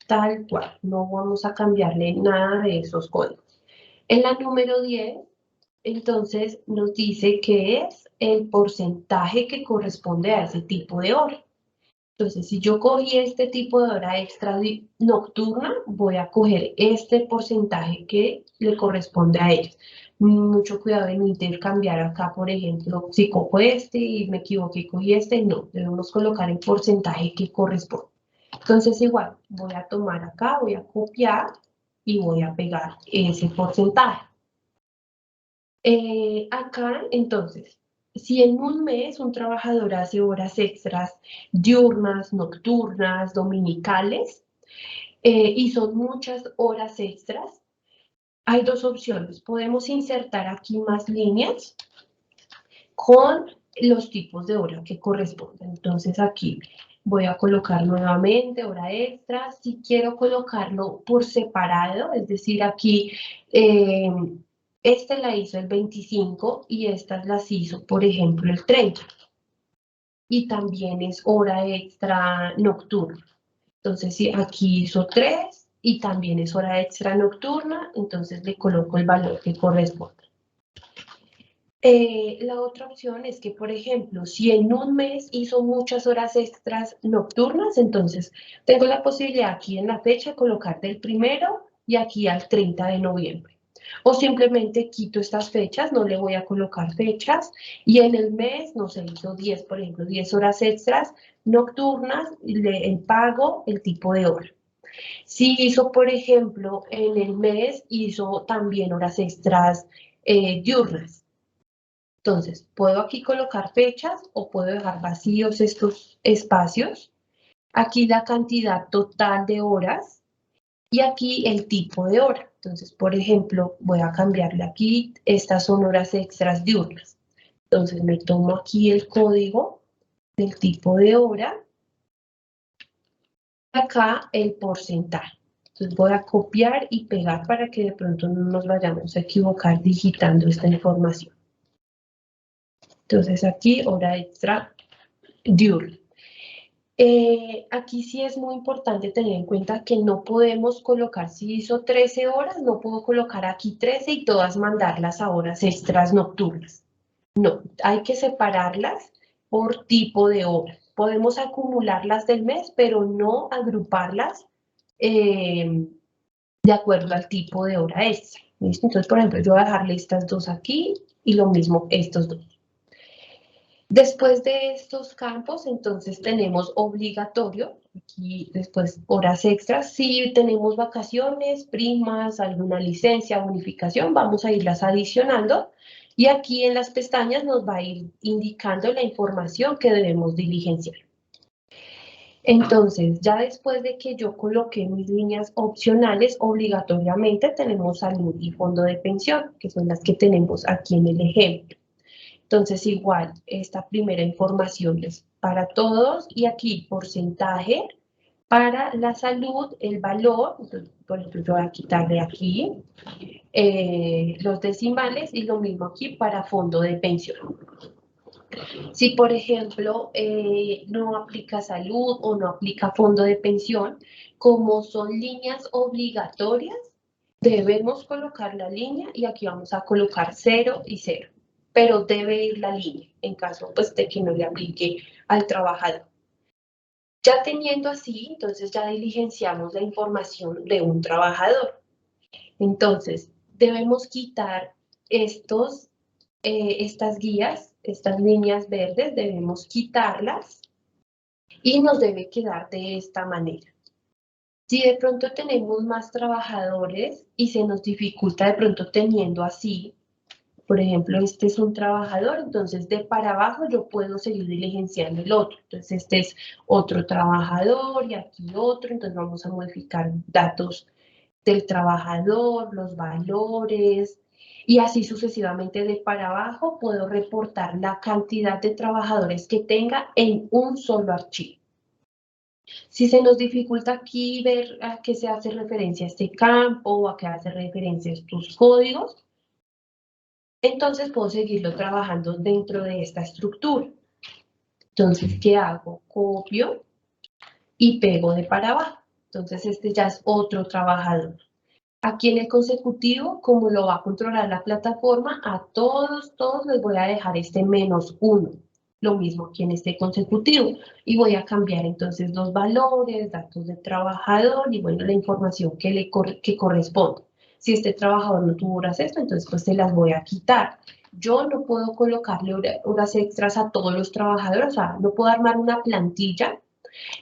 Tal cual, no vamos a cambiarle nada de esos códigos. En la número 10, entonces nos dice que es el porcentaje que corresponde a ese tipo de hora. Entonces, si yo cogí este tipo de hora extra nocturna, voy a coger este porcentaje que le corresponde a ellos. Mucho cuidado en no intercambiar acá, por ejemplo, si cojo este y me equivoqué y cogí este, no, debemos colocar el porcentaje que corresponde. Entonces, igual, voy a tomar acá, voy a copiar y voy a pegar ese porcentaje. Acá, entonces, si en un mes un trabajador hace horas extras diurnas, nocturnas, dominicales, y son muchas horas extras, hay dos opciones. Podemos insertar aquí más líneas con los tipos de hora que corresponden. Entonces aquí voy a colocar nuevamente hora extra. Si quiero colocarlo por separado, es decir, aquí esta la hizo el 25 y estas las hizo, por ejemplo, el 30. Y también es hora extra nocturna. Entonces, si aquí hizo 3 y también es hora extra nocturna, entonces le coloco el valor que corresponde. La otra opción es que, por ejemplo, si en un mes hizo muchas horas extras nocturnas, entonces tengo la posibilidad aquí en la fecha colocar del 1 y aquí al 30 de noviembre. O simplemente quito estas fechas, no le voy a colocar fechas, y en el mes, no sé, hizo 10, por ejemplo, 10 horas extras nocturnas, el pago, el tipo de hora. Si hizo, por ejemplo, en el mes, hizo también horas extras diurnas. Entonces, puedo aquí colocar fechas o puedo dejar vacíos estos espacios. Aquí la cantidad total de horas y aquí el tipo de hora. Entonces, por ejemplo, voy a cambiarle aquí, estas son horas extras diurnas. Entonces, me tomo aquí el código del tipo de hora. Acá el porcentaje. Entonces, voy a copiar y pegar para que de pronto no nos vayamos a equivocar digitando esta información. Entonces, aquí hora extra diurna. Aquí sí es muy importante tener en cuenta que no podemos colocar, si hizo 13 horas, no puedo colocar aquí 13 y todas mandarlas a horas extras nocturnas. No, hay que separarlas por tipo de hora. Podemos acumularlas del mes, pero no agruparlas de acuerdo al tipo de hora extra. ¿Listo? Entonces, por ejemplo, yo voy a dejarle estas dos aquí y lo mismo estos dos. Después de estos campos, entonces tenemos obligatorio, aquí después horas extras. Si tenemos vacaciones, primas, alguna licencia, bonificación, vamos a irlas adicionando. Y aquí en las pestañas nos va a ir indicando la información que debemos diligenciar. Entonces, ya después de que yo coloqué mis líneas opcionales, obligatoriamente tenemos salud y fondo de pensión, que son las que tenemos aquí en el ejemplo. Entonces, igual, esta primera información es para todos y aquí porcentaje para la salud, el valor, entonces, por ejemplo, yo voy a quitarle aquí los decimales y lo mismo aquí para fondo de pensión. Si, por ejemplo, no aplica salud o no aplica fondo de pensión, como son líneas obligatorias, debemos colocar la línea y aquí vamos a colocar 0 y 0. Pero debe ir la línea en caso pues, de que no le aplique al trabajador. Ya teniendo así, entonces ya diligenciamos la información de un trabajador. Entonces, debemos quitar estas guías, estas líneas verdes, debemos quitarlas y nos debe quedar de esta manera. Si de pronto tenemos más trabajadores y se nos dificulta de pronto teniendo así, por ejemplo, este es un trabajador, entonces de para abajo yo puedo seguir diligenciando el otro. Entonces este es otro trabajador y aquí otro, entonces vamos a modificar datos del trabajador, los valores. Y así sucesivamente de para abajo puedo reportar la cantidad de trabajadores que tenga en un solo archivo. Si se nos dificulta aquí ver a qué se hace referencia a este campo o a qué hace referencia a estos códigos, entonces puedo seguirlo trabajando dentro de esta estructura. Entonces, ¿qué hago? Copio y pego de para abajo. Entonces, este ya es otro trabajador. Aquí en el consecutivo, como lo va a controlar la plataforma, a todos les voy a dejar este -1. Lo mismo aquí en este consecutivo. Y voy a cambiar entonces los valores, datos de trabajador y bueno, la información que corresponde. Si este trabajador no tuvo horas extra, entonces pues se las voy a quitar. Yo no puedo colocarle horas extras a todos los trabajadores, o sea, no puedo armar una plantilla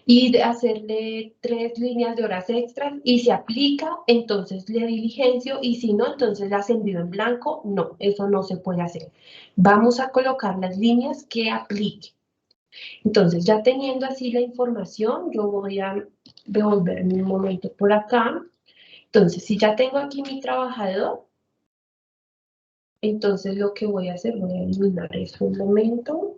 y de hacerle 3 líneas de horas extras y se aplica, entonces le diligencio y si no, entonces las envío en blanco. No, eso no se puede hacer. Vamos a colocar las líneas que aplique. Entonces, ya teniendo así la información, yo voy a devolverme un momento por acá. Entonces, si ya tengo aquí mi trabajador, entonces lo que voy a hacer, voy a eliminar esto un momento.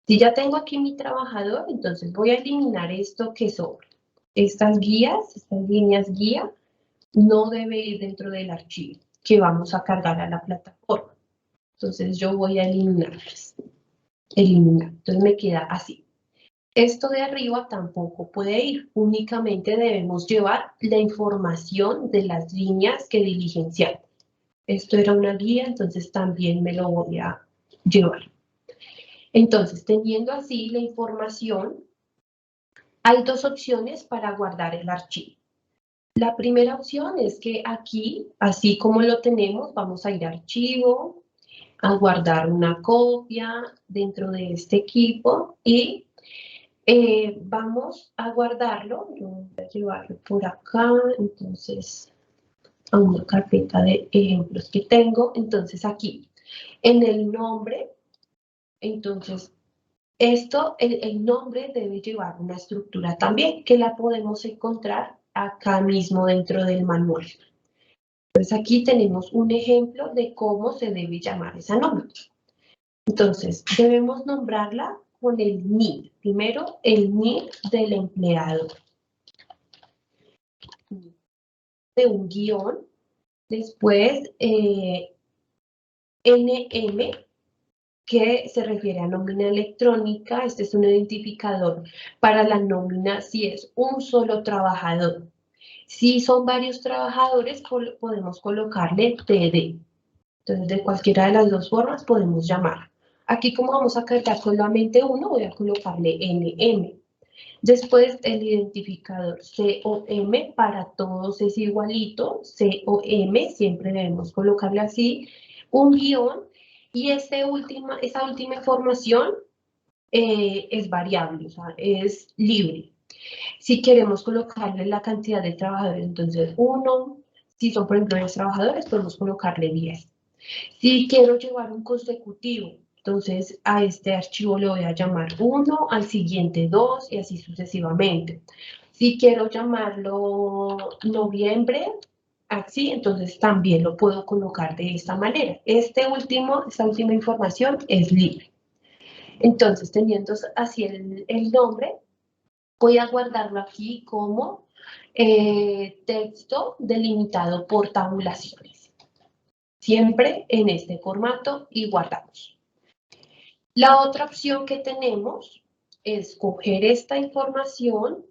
Si ya tengo aquí mi trabajador, entonces voy a eliminar esto que sobra. Estas guías, estas líneas guía, no debe ir dentro del archivo que vamos a cargar a la plataforma. Entonces yo voy a eliminarlas. Eliminar. Entonces me queda así. Esto de arriba tampoco puede ir. Únicamente debemos llevar la información de las líneas que diligenciar. Esto era una guía, entonces también me lo voy a llevar. Entonces, teniendo así la información, hay dos opciones para guardar el archivo. La primera opción es que aquí, así como lo tenemos, vamos a ir a archivo, a guardar una copia dentro de este equipo y vamos a guardarlo. Yo voy a llevarlo por acá, entonces, a una carpeta de ejemplos que tengo. Entonces, aquí, en el nombre, entonces, el nombre debe llevar una estructura también, que la podemos encontrar acá mismo dentro del manual. Entonces aquí tenemos un ejemplo de cómo se debe llamar esa nómina. Entonces, debemos nombrarla con el NID. Primero, el NID del empleado. De un guión. Después, NM, que se refiere a nómina electrónica. Este es un identificador para la nómina si es un solo trabajador. Si son varios trabajadores, podemos colocarle TD. Entonces, de cualquiera de las dos formas podemos llamar. Aquí, como vamos a cargar solamente uno, voy a colocarle NM. Después, el identificador COM para todos es igualito. COM, siempre debemos colocarle así, un guión. Y esa última información es variable, o sea, es libre. Si queremos colocarle la cantidad de trabajadores, entonces 1. Si son, por ejemplo, 10 trabajadores, podemos colocarle 10. Si quiero llevar un consecutivo, entonces a este archivo le voy a llamar 1, al siguiente 2 y así sucesivamente. Si quiero llamarlo noviembre, así, entonces también lo puedo colocar de esta manera. Esta última información es libre. Entonces, teniendo así el nombre, voy a guardarlo aquí como texto delimitado por tabulaciones. Siempre en este formato y guardamos. La otra opción que tenemos es coger esta información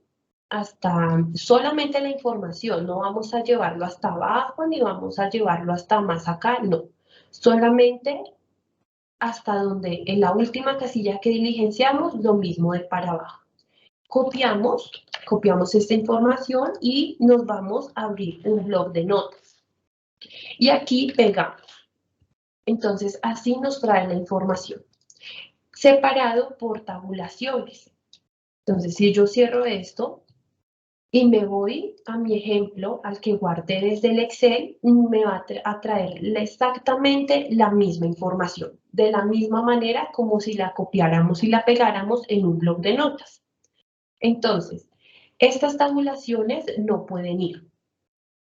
hasta solamente la información, no vamos a llevarlo hasta abajo ni vamos a llevarlo hasta más acá, no. Solamente hasta donde en la última casilla que diligenciamos, lo mismo de para abajo. Copiamos esta información y nos vamos a abrir un bloc de notas. Y aquí pegamos. Entonces, así nos trae la información. Separado por tabulaciones. Entonces, si yo cierro esto y me voy a mi ejemplo, al que guardé desde el Excel, me va a traer exactamente la misma información. De la misma manera como si la copiáramos y la pegáramos en un bloc de notas. Entonces, Estas tabulaciones no pueden ir,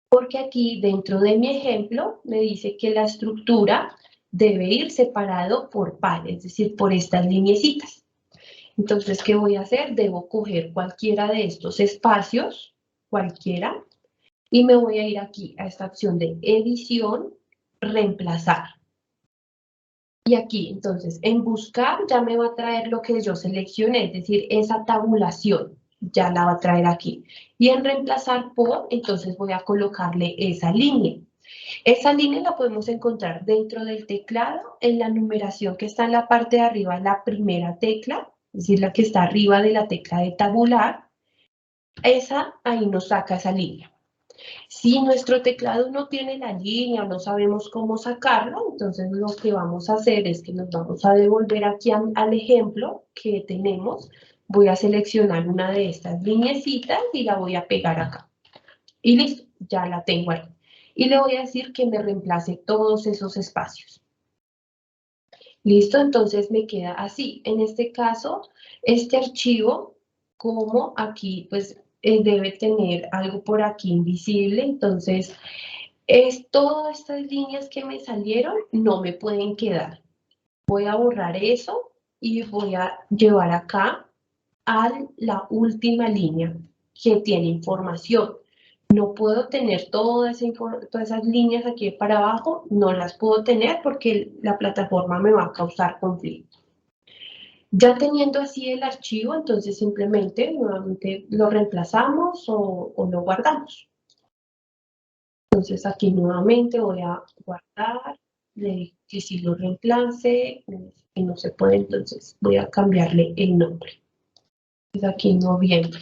porque aquí dentro de mi ejemplo me dice que la estructura debe ir separado por pares, es decir, por estas lineecitas. Entonces, ¿qué voy a hacer? Debo coger cualquiera de estos espacios, cualquiera, y me voy a ir aquí a esta opción de edición, reemplazar. Y aquí, entonces, en buscar ya me va a traer lo que yo seleccioné, es decir, esa tabulación ya la va a traer aquí. Y en reemplazar por, entonces voy a colocarle esa línea. Esa línea la podemos encontrar dentro del teclado, en la numeración que está en la parte de arriba, la primera tecla, es decir, la que está arriba de la tecla de tabular. Esa, ahí nos saca esa línea. Si nuestro teclado no tiene la línea o no sabemos cómo sacarlo, entonces lo que vamos a hacer es que nos vamos a devolver aquí al ejemplo que tenemos. Voy a seleccionar una de estas lineecitas y la voy a pegar acá. Y listo, ya la tengo ahí. Y le voy a decir que me reemplace todos esos espacios. Listo, entonces me queda así. En este caso, este archivo, como aquí, pues debe tener algo por aquí invisible, entonces todas estas líneas que me salieron no me pueden quedar. Voy a borrar eso y voy a llevar acá a la última línea que tiene información. No puedo tener todas esas líneas aquí para abajo, no las puedo tener porque la plataforma me va a causar conflicto. Ya teniendo así el archivo, entonces simplemente nuevamente lo reemplazamos o lo guardamos. Entonces aquí nuevamente voy a guardar, le digo que si lo reemplace, y no se puede, entonces voy a cambiarle el nombre. Entonces aquí noviembre.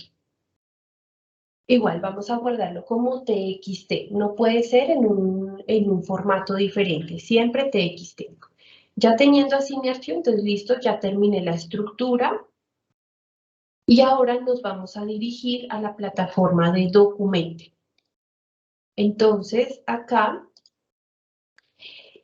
Igual vamos a guardarlo como TXT, no puede ser en un formato diferente, siempre TXT. Ya teniendo así mi archivo, entonces listo, ya terminé la estructura. Y ahora nos vamos a dirigir a la plataforma de Documente. Entonces, acá,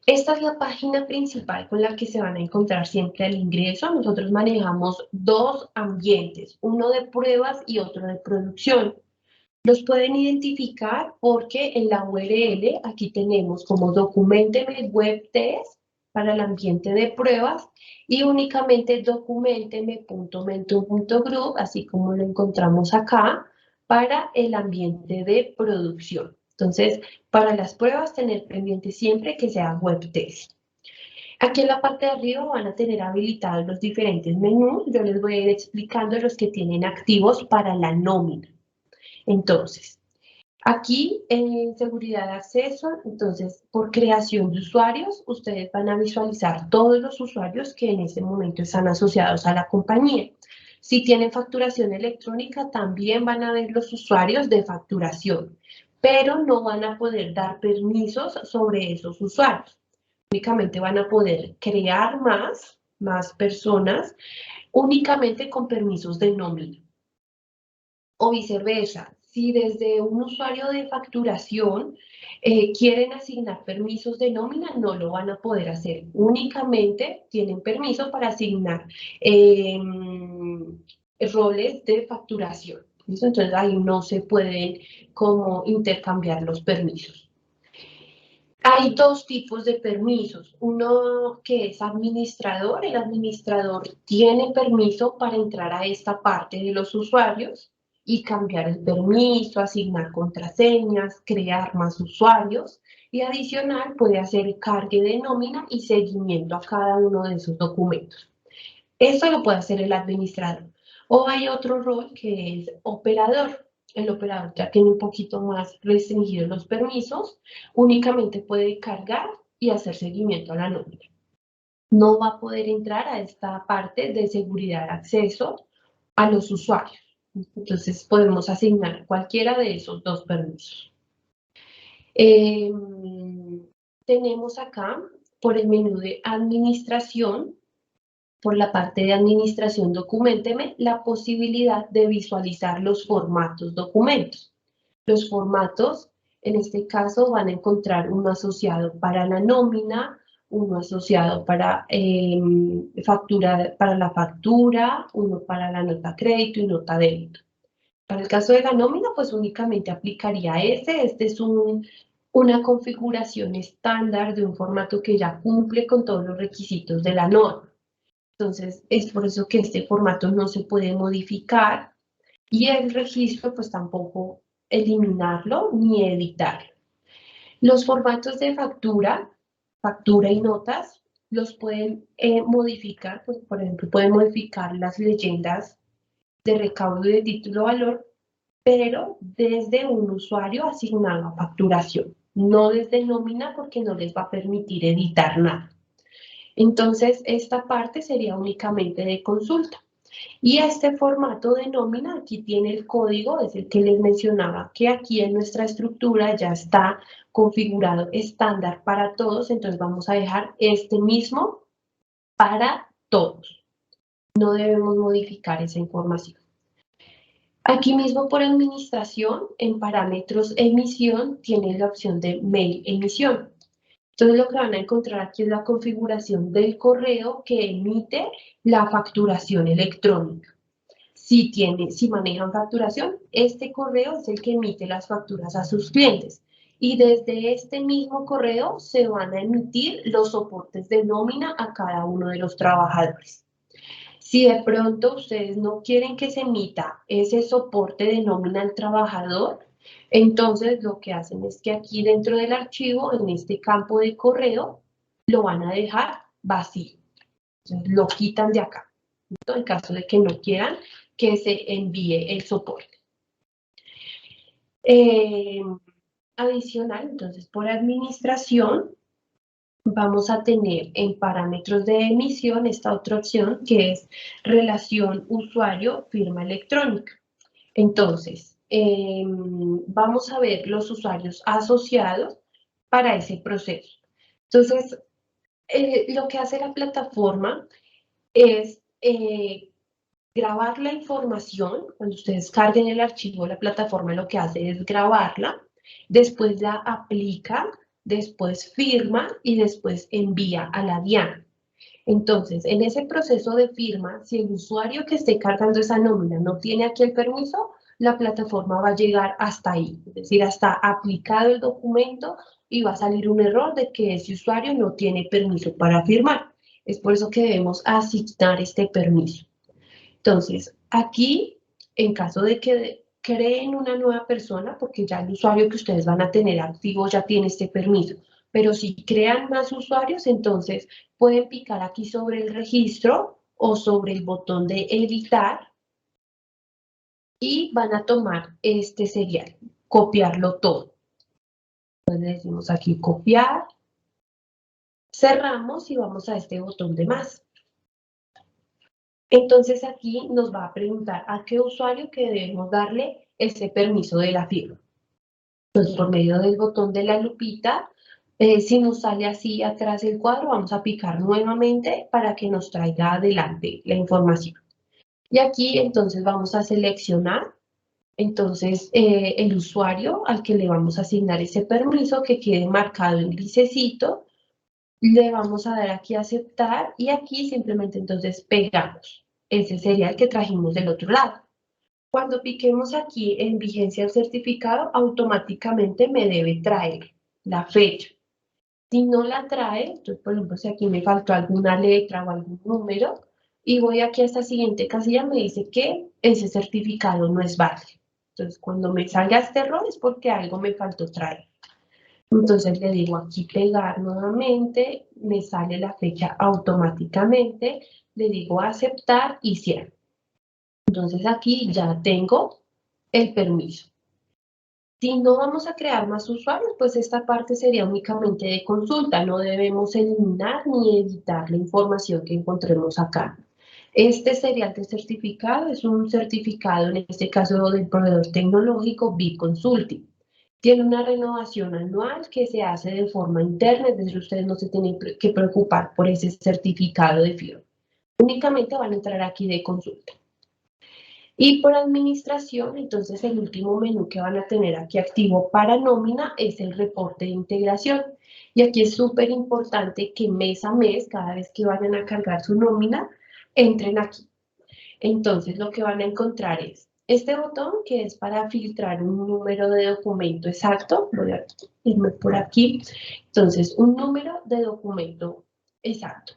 esta es la página principal con la que se van a encontrar siempre al ingreso. Nosotros manejamos dos ambientes, uno de pruebas y otro de producción. Los pueden identificar porque en la URL aquí tenemos como Documenteme Web Test para el ambiente de pruebas y únicamente documenteme.mentum.group, así como lo encontramos acá, para el ambiente de producción. Entonces, para las pruebas, tener pendiente siempre que sea Web Test. Aquí en la parte de arriba van a tener habilitados los diferentes menús. Yo les voy a ir explicando los que tienen activos para la nómina. Entonces, aquí en seguridad de acceso, entonces por creación de usuarios, ustedes van a visualizar todos los usuarios que en este momento están asociados a la compañía. Si tienen facturación electrónica, también van a ver los usuarios de facturación, pero no van a poder dar permisos sobre esos usuarios. Únicamente van a poder crear más personas, únicamente con permisos de nómina. O viceversa, si desde un usuario de facturación quieren asignar permisos de nómina, no lo van a poder hacer. Únicamente tienen permiso para asignar roles de facturación. ¿Listo? Entonces ahí no se pueden como intercambiar los permisos. Hay dos tipos de permisos. Uno que es administrador. El administrador tiene permiso para entrar a esta parte de los usuarios y cambiar el permiso, asignar contraseñas, crear más usuarios y adicional puede hacer cargue de nómina y seguimiento a cada uno de esos documentos. Eso lo puede hacer el administrador. O hay otro rol que es operador. El operador ya tiene un poquito más restringidos los permisos, únicamente puede cargar y hacer seguimiento a la nómina. No va a poder entrar a esta parte de seguridad de acceso a los usuarios. Entonces podemos asignar cualquiera de esos dos permisos. Tenemos acá por el menú de administración, por la parte de administración Documenteme, la posibilidad de visualizar los formatos documentos. Los formatos, en este caso, van a encontrar uno asociado para la nómina, uno asociado para, para la factura, uno para la nota crédito y nota débito. Para el caso de la nómina, pues únicamente aplicaría este. Este es una configuración estándar de un formato que ya cumple con todos los requisitos de la norma. Entonces, es por eso que este formato no se puede modificar y el registro, pues tampoco eliminarlo ni editarlo. Los formatos de factura y notas, los pueden modificar, pues, por ejemplo, pueden modificar las leyendas de recaudo y de título valor, pero desde un usuario asignado a facturación, no desde nómina porque no les va a permitir editar nada. Entonces, esta parte sería únicamente de consulta. Y este formato de nómina, aquí tiene el código, es el que les mencionaba, que aquí en nuestra estructura ya está configurado estándar para todos, entonces vamos a dejar este mismo para todos. No debemos modificar esa información. Aquí mismo por administración, en parámetros emisión, tiene la opción de mail emisión. Entonces lo que van a encontrar aquí es la configuración del correo que emite la facturación electrónica. Si manejan facturación, este correo es el que emite las facturas a sus clientes. Y desde este mismo correo se van a emitir los soportes de nómina a cada uno de los trabajadores. Si de pronto ustedes no quieren que se emita ese soporte de nómina al trabajador, entonces lo que hacen es que aquí dentro del archivo, en este campo de correo, lo van a dejar vacío. Entonces, lo quitan de acá, ¿no? En caso de que no quieran que se envíe el soporte. Adicional, entonces por administración, vamos a tener en parámetros de emisión esta otra opción que es relación usuario-firma electrónica. Entonces, vamos a ver los usuarios asociados para ese proceso. Entonces, lo que hace la plataforma es grabar la información. Cuando ustedes carguen el archivo, la plataforma lo que hace es grabarla, después la aplica, después firma y después envía a la DIAN. Entonces, en ese proceso de firma, si el usuario que esté cargando esa nómina no tiene aquí el permiso, la plataforma va a llegar hasta ahí, es decir, hasta aplicado el documento y va a salir un error de que ese usuario no tiene permiso para firmar. Es por eso que debemos asignar este permiso. Entonces, aquí, en caso de que creen una nueva persona, porque ya el usuario que ustedes van a tener activo ya tiene este permiso, pero si crean más usuarios, entonces pueden picar aquí sobre el registro o sobre el botón de editar y van a tomar este serial, copiarlo todo. Entonces le decimos aquí copiar, cerramos y vamos a este botón de más. Entonces aquí nos va a preguntar a qué usuario que debemos darle ese permiso de la firma. Entonces por medio del botón de la lupita, si nos sale así atrás el cuadro, vamos a picar nuevamente para que nos traiga adelante la información. Y aquí entonces vamos a seleccionar entonces el usuario al que le vamos a asignar ese permiso que quede marcado en grisecito. Le vamos a dar aquí a aceptar y aquí simplemente entonces pegamos. Ese sería el que trajimos del otro lado. Cuando piquemos aquí en vigencia del certificado, automáticamente me debe traer la fecha. Si no la trae, entonces por ejemplo si aquí me faltó alguna letra o algún número y voy aquí a esta siguiente casilla, me dice que ese certificado no es válido. Entonces cuando me salga este error es porque algo me faltó traer. Entonces le digo aquí pegar nuevamente, me sale la fecha automáticamente, le digo aceptar y cierro. Entonces aquí ya tengo el permiso. Si no vamos a crear más usuarios, pues esta parte sería únicamente de consulta, no debemos eliminar ni editar la información que encontremos acá. Este serial de certificado es un certificado, en este caso del proveedor tecnológico B-Consulting. Tiene una renovación anual que se hace de forma interna, es decir, ustedes no se tienen que preocupar por ese certificado de firma. Únicamente van a entrar aquí de consulta. Y por administración, entonces el último menú que van a tener aquí activo para nómina es el reporte de integración. Y aquí es súper importante que mes a mes, cada vez que vayan a cargar su nómina, entren aquí. Entonces lo que van a encontrar es Este botón que es para filtrar un número de documento exacto, voy a irme por aquí, entonces un número de documento exacto.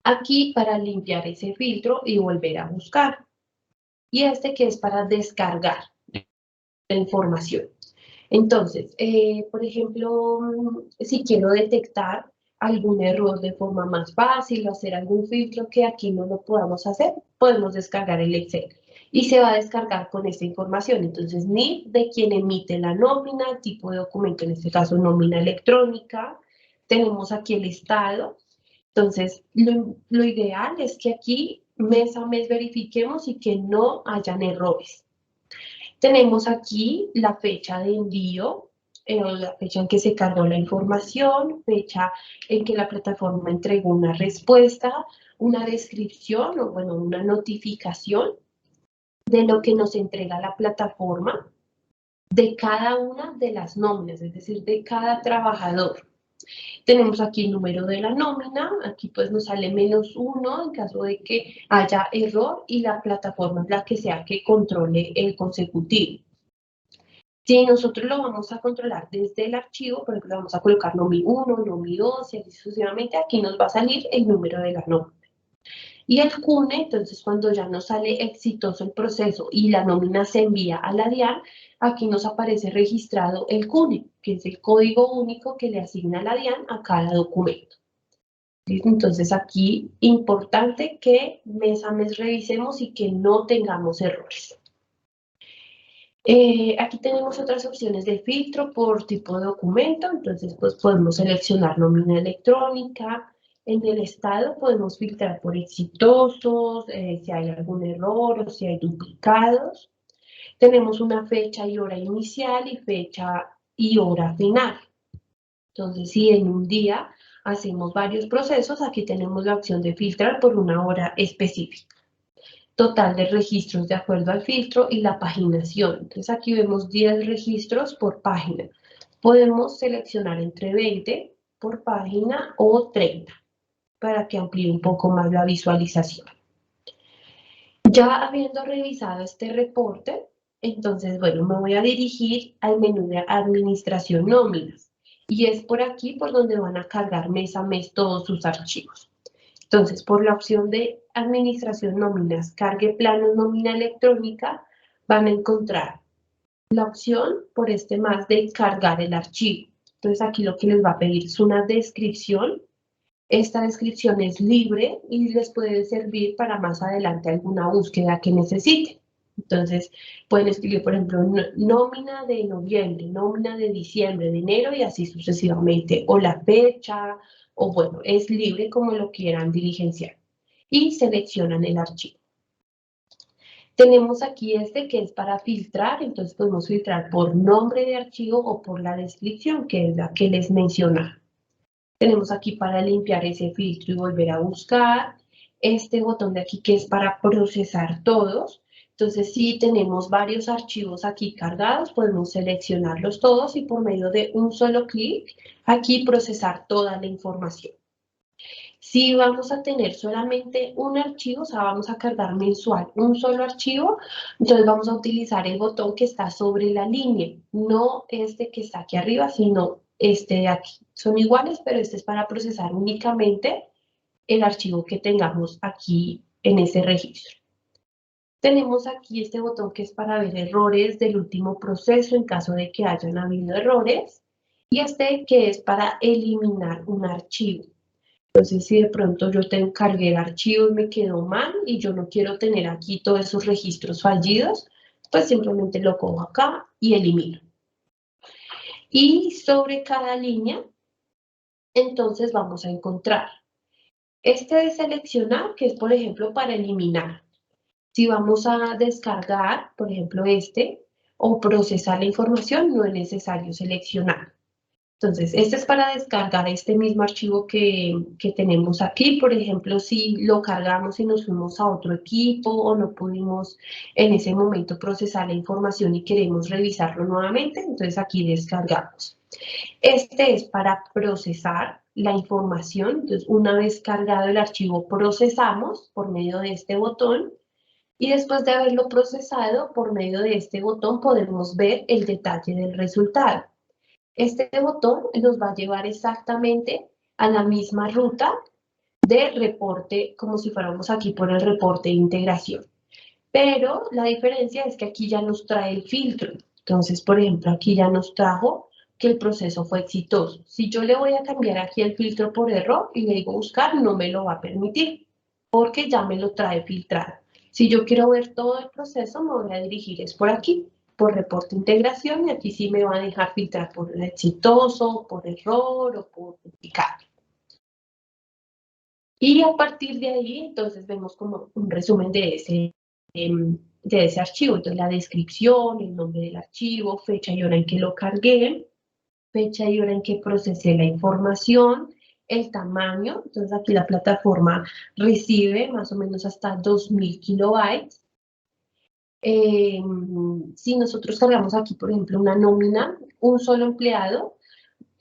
Aquí para limpiar ese filtro y volver a buscar. Y este que es para descargar la información. Entonces, por ejemplo, si quiero detectar algún error de forma más fácil o hacer algún filtro que aquí no lo podamos hacer, podemos descargar el Excel. Y se va a descargar con esta información. Entonces, NIF de quien emite la nómina, tipo de documento, en este caso nómina electrónica. Tenemos aquí el estado. Entonces, lo ideal es que aquí mes a mes verifiquemos y que no hayan errores. Tenemos aquí la fecha de envío, la fecha en que se cargó la información, fecha en que la plataforma entregó una respuesta, una descripción o, bueno, una notificación de lo que nos entrega la plataforma de cada una de las nóminas, es decir, de cada trabajador. Tenemos aquí el número de la nómina, aquí pues nos sale -1 en caso de que haya error y la plataforma es la que sea que controle el consecutivo. Si nosotros lo vamos a controlar desde el archivo, por ejemplo, vamos a colocar NOMI1, NOMI2 y así sucesivamente, aquí nos va a salir el número de la nómina. Y el CUNE, entonces cuando ya nos sale exitoso el proceso y la nómina se envía a la DIAN, aquí nos aparece registrado el CUNE, que es el código único que le asigna la DIAN a cada documento. Entonces aquí, importante que mes a mes revisemos y que no tengamos errores. Aquí tenemos otras opciones de filtro por tipo de documento, entonces pues podemos seleccionar nómina electrónica. En el estado podemos filtrar por exitosos, si hay algún error o si hay duplicados. Tenemos una fecha y hora inicial y fecha y hora final. Entonces, si en un día hacemos varios procesos, aquí tenemos la opción de filtrar por una hora específica. Total de registros de acuerdo al filtro y la paginación. Entonces aquí vemos 10 registros por página. Podemos seleccionar entre 20 por página o 30 para que amplíe un poco más la visualización. Ya habiendo revisado este reporte, entonces, bueno, me voy a dirigir al menú de administración nóminas. Y es por aquí por donde van a cargar mes a mes todos sus archivos. Entonces, por la opción de administración nóminas, cargue planos nómina electrónica, van a encontrar la opción por este más de cargar el archivo. Entonces, aquí lo que les va a pedir es una descripción. Esta descripción es libre y les puede servir para más adelante alguna búsqueda que necesiten. Entonces, pueden escribir, por ejemplo, nómina de noviembre, nómina de diciembre, de enero y así sucesivamente. O la fecha, o bueno, es libre como lo quieran diligenciar. Y seleccionan el archivo. Tenemos aquí este que es para filtrar, entonces podemos filtrar por nombre de archivo o por la descripción, que es la que les mencionaba. Tenemos aquí para limpiar ese filtro y volver a buscar. Este botón de aquí que es para procesar todos. Entonces, si tenemos varios archivos aquí cargados, podemos seleccionarlos todos y por medio de un solo clic, aquí procesar toda la información. Si vamos a tener solamente un archivo, o sea, vamos a cargar mensual un solo archivo, entonces vamos a utilizar el botón que está sobre la línea, no este que está aquí arriba, sino este de aquí. Son iguales, pero este es para procesar únicamente el archivo que tengamos aquí en ese registro. Tenemos aquí este botón que es para ver errores del último proceso en caso de que hayan habido errores, y este que es para eliminar un archivo. Entonces, si de pronto yo te cargué el archivo y me quedó mal y yo no quiero tener aquí todos esos registros fallidos, pues simplemente lo cojo acá y elimino. Y sobre cada línea, entonces vamos a encontrar este de seleccionar, que es por ejemplo para eliminar. Si vamos a descargar, por ejemplo este, o procesar la información, no es necesario seleccionar. Entonces, este es para descargar este mismo archivo que tenemos aquí. Por ejemplo, si lo cargamos y nos fuimos a otro equipo o no pudimos en ese momento procesar la información y queremos revisarlo nuevamente, entonces aquí descargamos. Este es para procesar la información. Entonces, una vez cargado el archivo, procesamos por medio de este botón. Y después de haberlo procesado, por medio de este botón podemos ver el detalle del resultado. Este botón nos va a llevar exactamente a la misma ruta de reporte, como si fuéramos aquí por el reporte de integración. Pero la diferencia es que aquí ya nos trae el filtro. Entonces, por ejemplo, aquí ya nos trajo que el proceso fue exitoso. Si yo le voy a cambiar aquí el filtro por error y le digo buscar, no me lo va a permitir, porque ya me lo trae filtrado. Si yo quiero ver todo el proceso, me voy a dirigir es por aquí, por reporte de integración, y aquí sí me va a dejar filtrar por exitoso, por error o por duplicado. Y a partir de ahí, entonces vemos como un resumen de ese archivo. Entonces, la descripción, el nombre del archivo, fecha y hora en que lo cargué, fecha y hora en que procesé la información, el tamaño. Entonces, aquí la plataforma recibe más o menos hasta 2000 kilobytes. Si nosotros cargamos aquí, por ejemplo, una nómina, un solo empleado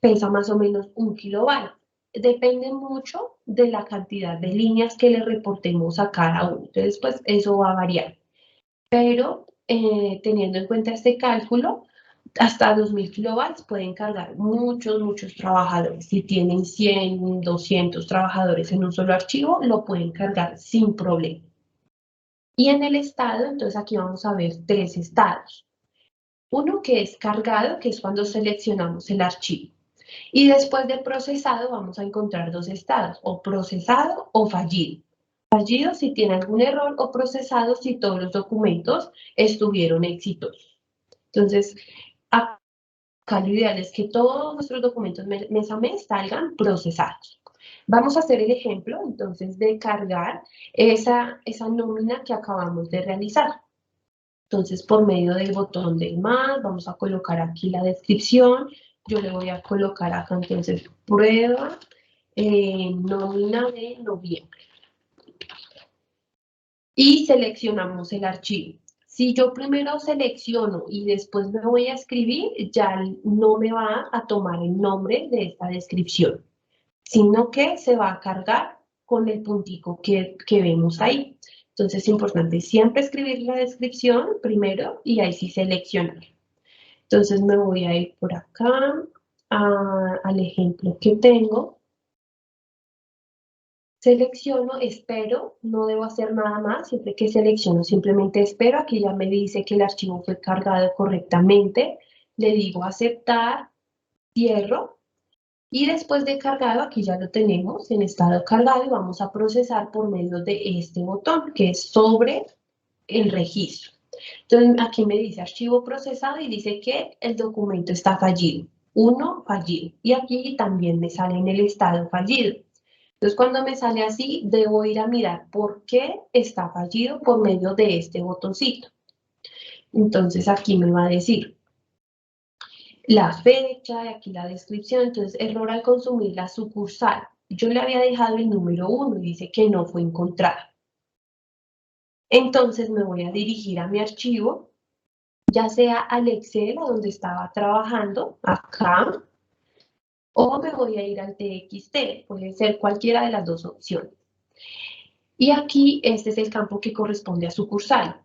pesa más o menos 1 kilobyte. Depende mucho de la cantidad de líneas que le reportemos a cada uno. Entonces, pues eso va a variar. Pero teniendo en cuenta este cálculo, hasta 2000 kilobytes pueden cargar muchos trabajadores. Si tienen 100, 200 trabajadores en un solo archivo, lo pueden cargar sin problema. Y en el estado, entonces aquí vamos a ver 3 estados. Uno que es cargado, que es cuando seleccionamos el archivo. Y después de procesado vamos a encontrar 2 estados, o procesado o fallido. Fallido si tiene algún error o procesado si todos los documentos estuvieron exitosos. Entonces, acá lo ideal es que todos nuestros documentos mes a mes salgan procesados. Vamos a hacer el ejemplo, entonces, de cargar esa nómina que acabamos de realizar. Entonces, por medio del botón del más, vamos a colocar aquí la descripción. Yo le voy a colocar acá, entonces, prueba nómina de noviembre. Y seleccionamos el archivo. Si yo primero selecciono y después me voy a escribir, ya no me va a tomar el nombre de esta descripción, sino que se va a cargar con el puntico que vemos ahí. Entonces es importante siempre escribir la descripción primero y ahí sí seleccionar. Entonces me voy a ir por acá al ejemplo que tengo. Selecciono, espero, no debo hacer nada más, siempre que selecciono simplemente espero, aquí ya me dice que el archivo fue cargado correctamente, le digo aceptar, cierro, y después de cargado, aquí ya lo tenemos en estado cargado y vamos a procesar por medio de este botón, que es sobre el registro. Entonces aquí me dice archivo procesado y dice que el documento está fallido, 1 fallido, y aquí también me sale en el estado fallido. Entonces, cuando me sale así, debo ir a mirar por qué está fallido por medio de este botoncito. Entonces, aquí me va a decir la fecha, y aquí la descripción. Entonces, error al consumir la sucursal. Yo le había dejado el número 1 y dice que no fue encontrado. Entonces, me voy a dirigir a mi archivo, ya sea al Excel, a donde estaba trabajando, acá, o me voy a ir al TXT. Puede ser cualquiera de las dos opciones. Y aquí este es el campo que corresponde a sucursal.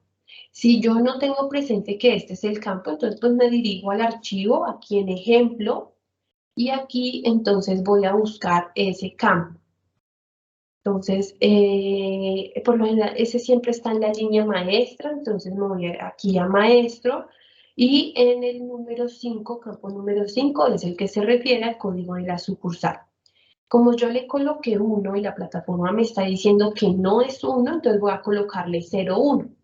Si yo no tengo presente que este es el campo, entonces pues me dirijo al archivo, aquí en ejemplo, y aquí entonces voy a buscar ese campo. Entonces, por lo general, ese siempre está en la línea maestra, entonces me voy aquí a maestro, y en el número 5, campo número 5, es el que se refiere al código de la sucursal. Como yo le coloqué 1 y la plataforma me está diciendo que no es 1, entonces voy a colocarle 0,1.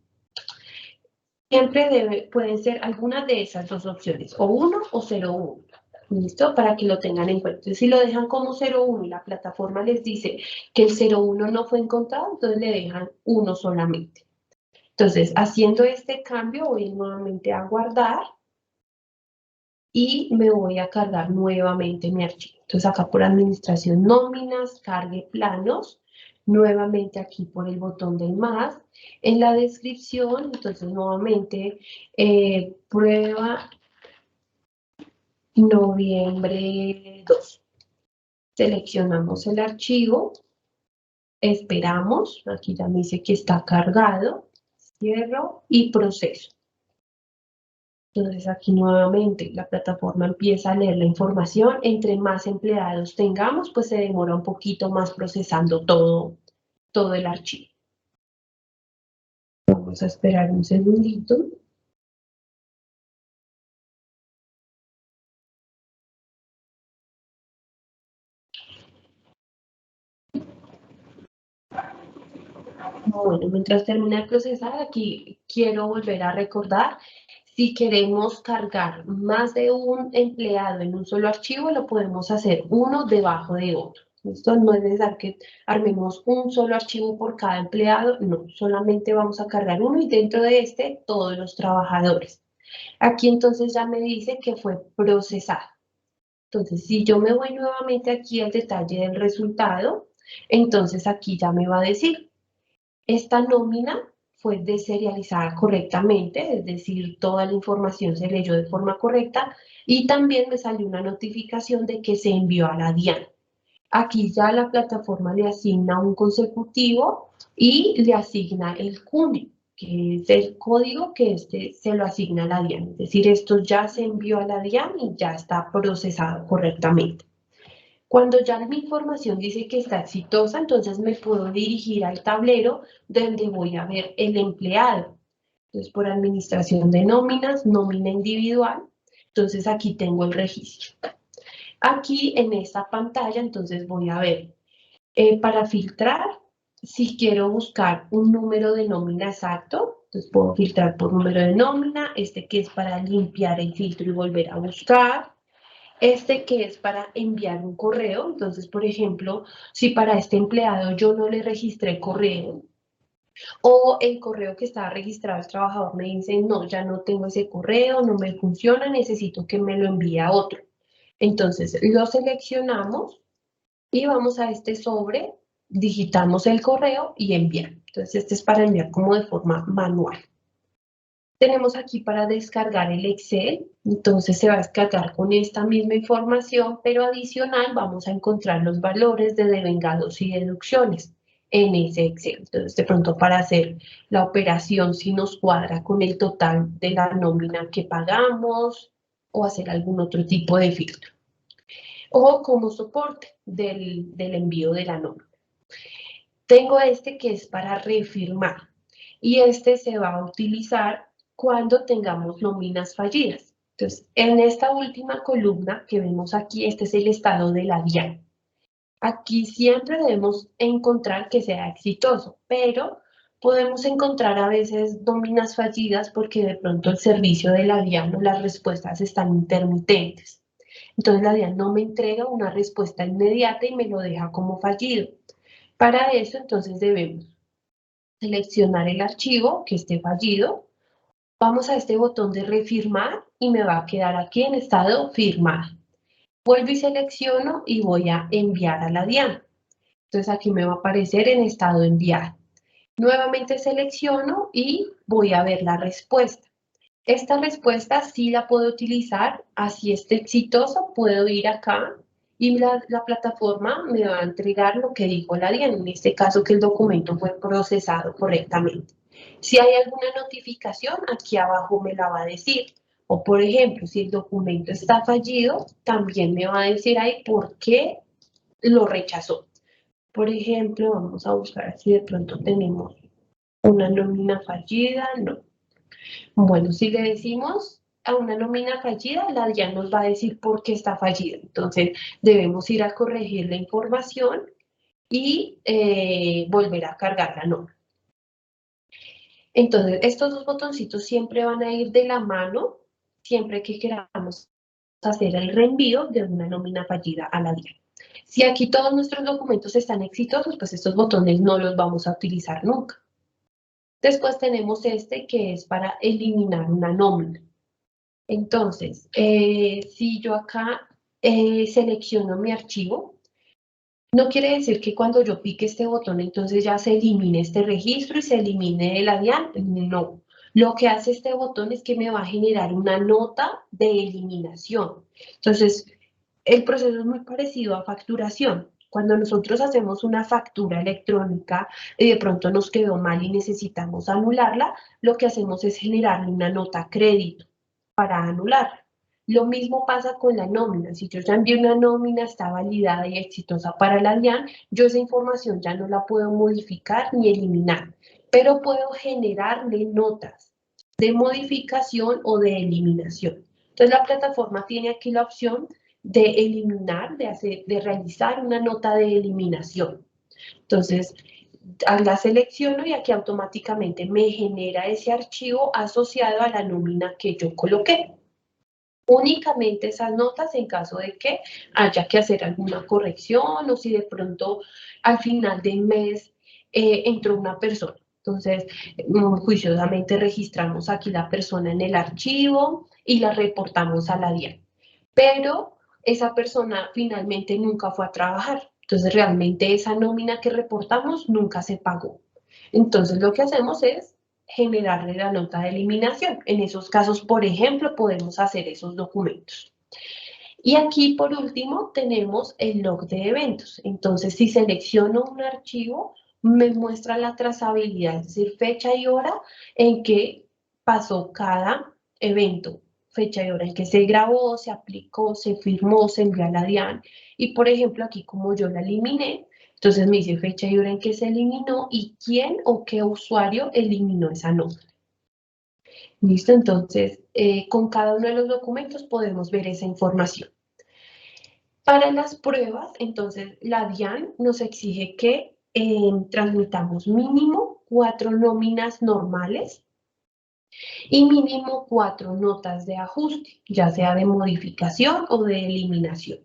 Siempre pueden ser algunas de esas dos opciones, o 1 o 0,1. ¿Listo? Para que lo tengan en cuenta. Entonces, si lo dejan como 0,1 y la plataforma les dice que el 0,1 no fue encontrado, entonces le dejan 1 solamente. Entonces, haciendo este cambio, voy nuevamente a guardar y me voy a cargar nuevamente mi archivo. Entonces, acá por administración nóminas, cargue planos, nuevamente aquí por el botón del más. En la descripción, entonces nuevamente, prueba noviembre 2. Seleccionamos el archivo, esperamos, aquí ya me dice que está cargado, cierro y proceso. Entonces aquí nuevamente la plataforma empieza a leer la información. Entre más empleados tengamos, pues se demora un poquito más procesando todo el archivo. Vamos a esperar un segundito. Bueno, mientras termina de procesar, aquí quiero volver a recordar, si queremos cargar más de un empleado en un solo archivo, lo podemos hacer uno debajo de otro. Esto no es necesario que armemos un solo archivo por cada empleado, no, solamente vamos a cargar uno y dentro de este todos los trabajadores. Aquí entonces ya me dice que fue procesado. Entonces, si yo me voy nuevamente aquí al detalle del resultado, entonces aquí ya me va a decir, esta nómina fue deserializada correctamente, es decir, toda la información se leyó de forma correcta y también me salió una notificación de que se envió a la DIAN. Aquí ya la plataforma le asigna un consecutivo y le asigna el CUNE, que es el código que se lo asigna a la DIAN. Es decir, esto ya se envió a la DIAN y ya está procesado correctamente. Cuando ya mi información dice que está exitosa, entonces me puedo dirigir al tablero donde voy a ver el empleado. Entonces, por administración de nóminas, nómina individual. Entonces, aquí tengo el registro. Aquí en esta pantalla, entonces voy a ver, para filtrar, si quiero buscar un número de nómina exacto, entonces puedo filtrar por número de nómina, este que es para limpiar el filtro y volver a buscar. Este que es para enviar un correo, entonces, por ejemplo, si para este empleado yo no le registré correo o el correo que estaba registrado el trabajador me dice, no, ya no tengo ese correo, no me funciona, necesito que me lo envíe a otro. Entonces, lo seleccionamos y vamos a este sobre, digitamos el correo y enviar. Entonces, este es para enviar como de forma manual. Tenemos aquí para descargar el Excel, entonces se va a descargar con esta misma información, pero adicional vamos a encontrar los valores de devengados y deducciones en ese Excel. Entonces, de pronto para hacer la operación si nos cuadra con el total de la nómina que pagamos o hacer algún otro tipo de filtro. O como soporte del envío de la nómina. Tengo este que es para refirmar y este se va a utilizar cuando tengamos nóminas fallidas. Entonces, en esta última columna que vemos aquí, este es el estado de la DIAN. Aquí siempre debemos encontrar que sea exitoso, pero podemos encontrar a veces nóminas fallidas porque de pronto el servicio de la DIAN o las respuestas están intermitentes. Entonces la DIAN no me entrega una respuesta inmediata y me lo deja como fallido. Para eso, entonces, debemos seleccionar el archivo que esté fallido. Vamos a este botón de refirmar y me va a quedar aquí en estado firmar. Vuelvo y selecciono y voy a enviar a la DIAN. Entonces aquí me va a aparecer en estado enviar. Nuevamente selecciono y voy a ver la respuesta. Esta respuesta sí la puedo utilizar, así esté exitoso, puedo ir acá y la plataforma me va a entregar lo que dijo la DIAN, en este caso que el documento fue procesado correctamente. Si hay alguna notificación, aquí abajo me la va a decir. O por ejemplo, si el documento está fallido, también me va a decir ahí por qué lo rechazó. Por ejemplo, vamos a buscar si de pronto tenemos una nómina fallida, no. Bueno, si le decimos a una nómina fallida, la DIAN nos va a decir por qué está fallida. Entonces, debemos ir a corregir la información y volver a cargar la nómina. Entonces, estos dos botoncitos siempre van a ir de la mano, siempre que queramos hacer el reenvío de una nómina fallida a la DIAN. Si aquí todos nuestros documentos están exitosos, pues estos botones no los vamos a utilizar nunca. Después tenemos este que es para eliminar una nómina. Entonces, si yo acá selecciono mi archivo, no quiere decir que cuando yo pique este botón, entonces ya se elimine este registro y se elimine de la DIAN. No. Lo que hace este botón es que me va a generar una nota de eliminación. Entonces, el proceso es muy parecido a facturación. Cuando nosotros hacemos una factura electrónica y de pronto nos quedó mal y necesitamos anularla, lo que hacemos es generarle una nota crédito para anularla. Lo mismo pasa con la nómina. Si yo ya envié una nómina, está validada y exitosa para la DIAN, yo esa información ya no la puedo modificar ni eliminar, pero puedo generarle notas de modificación o de eliminación. Entonces la plataforma tiene aquí la opción de eliminar, de realizar una nota de eliminación. Entonces, la selecciono y aquí automáticamente me genera ese archivo asociado a la nómina que yo coloqué. Únicamente esas notas en caso de que haya que hacer alguna corrección o si de pronto al final del mes entró una persona. Entonces, juiciosamente registramos aquí la persona en el archivo y la reportamos a la DIAN. Pero esa persona finalmente nunca fue a trabajar. Entonces, realmente esa nómina que reportamos nunca se pagó. Entonces, lo que hacemos es generarle la nota de eliminación. En esos casos, por ejemplo, podemos hacer esos documentos. Y aquí, por último, tenemos el log de eventos. Entonces, si selecciono un archivo, me muestra la trazabilidad, es decir, fecha y hora en que pasó cada evento, fecha y hora en que se grabó, se aplicó, se firmó, se envió a la DIAN. Y, por ejemplo, aquí como yo la eliminé, entonces me dice fecha y hora en que se eliminó y quién o qué usuario eliminó esa nota. ¿Listo? Entonces, con cada uno de los documentos podemos ver esa información. Para las pruebas, entonces, la DIAN nos exige que transmitamos mínimo 4 nóminas normales y mínimo 4 notas de ajuste, ya sea de modificación o de eliminación.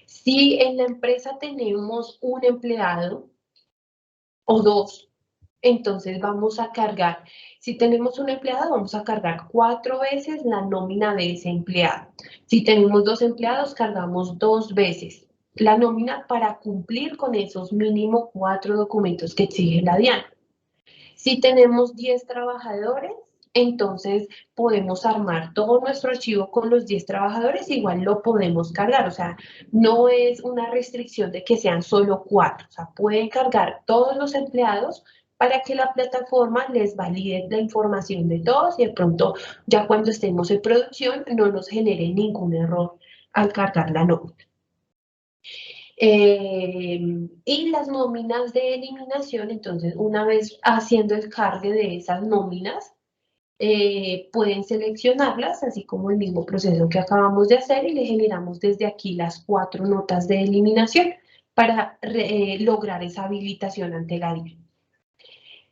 Si en la empresa tenemos un empleado o dos, entonces vamos a cargar, si tenemos un empleado, vamos a cargar 4 veces la nómina de ese empleado. Si tenemos 2 empleados, cargamos 2 veces la nómina para cumplir con esos mínimo 4 documentos que exige la DIAN. Si tenemos 10 trabajadores, entonces podemos armar todo nuestro archivo con los 10 trabajadores, igual lo podemos cargar, o sea, no es una restricción de que sean solo 4, o sea, pueden cargar todos los empleados para que la plataforma les valide la información de todos y de pronto ya cuando estemos en producción no nos genere ningún error al cargar la nómina. Y las nóminas de eliminación, entonces una vez haciendo el cargue de esas nóminas, pueden seleccionarlas, así como el mismo proceso que acabamos de hacer y le generamos desde aquí las 4 notas de eliminación para lograr esa habilitación ante la DIAN.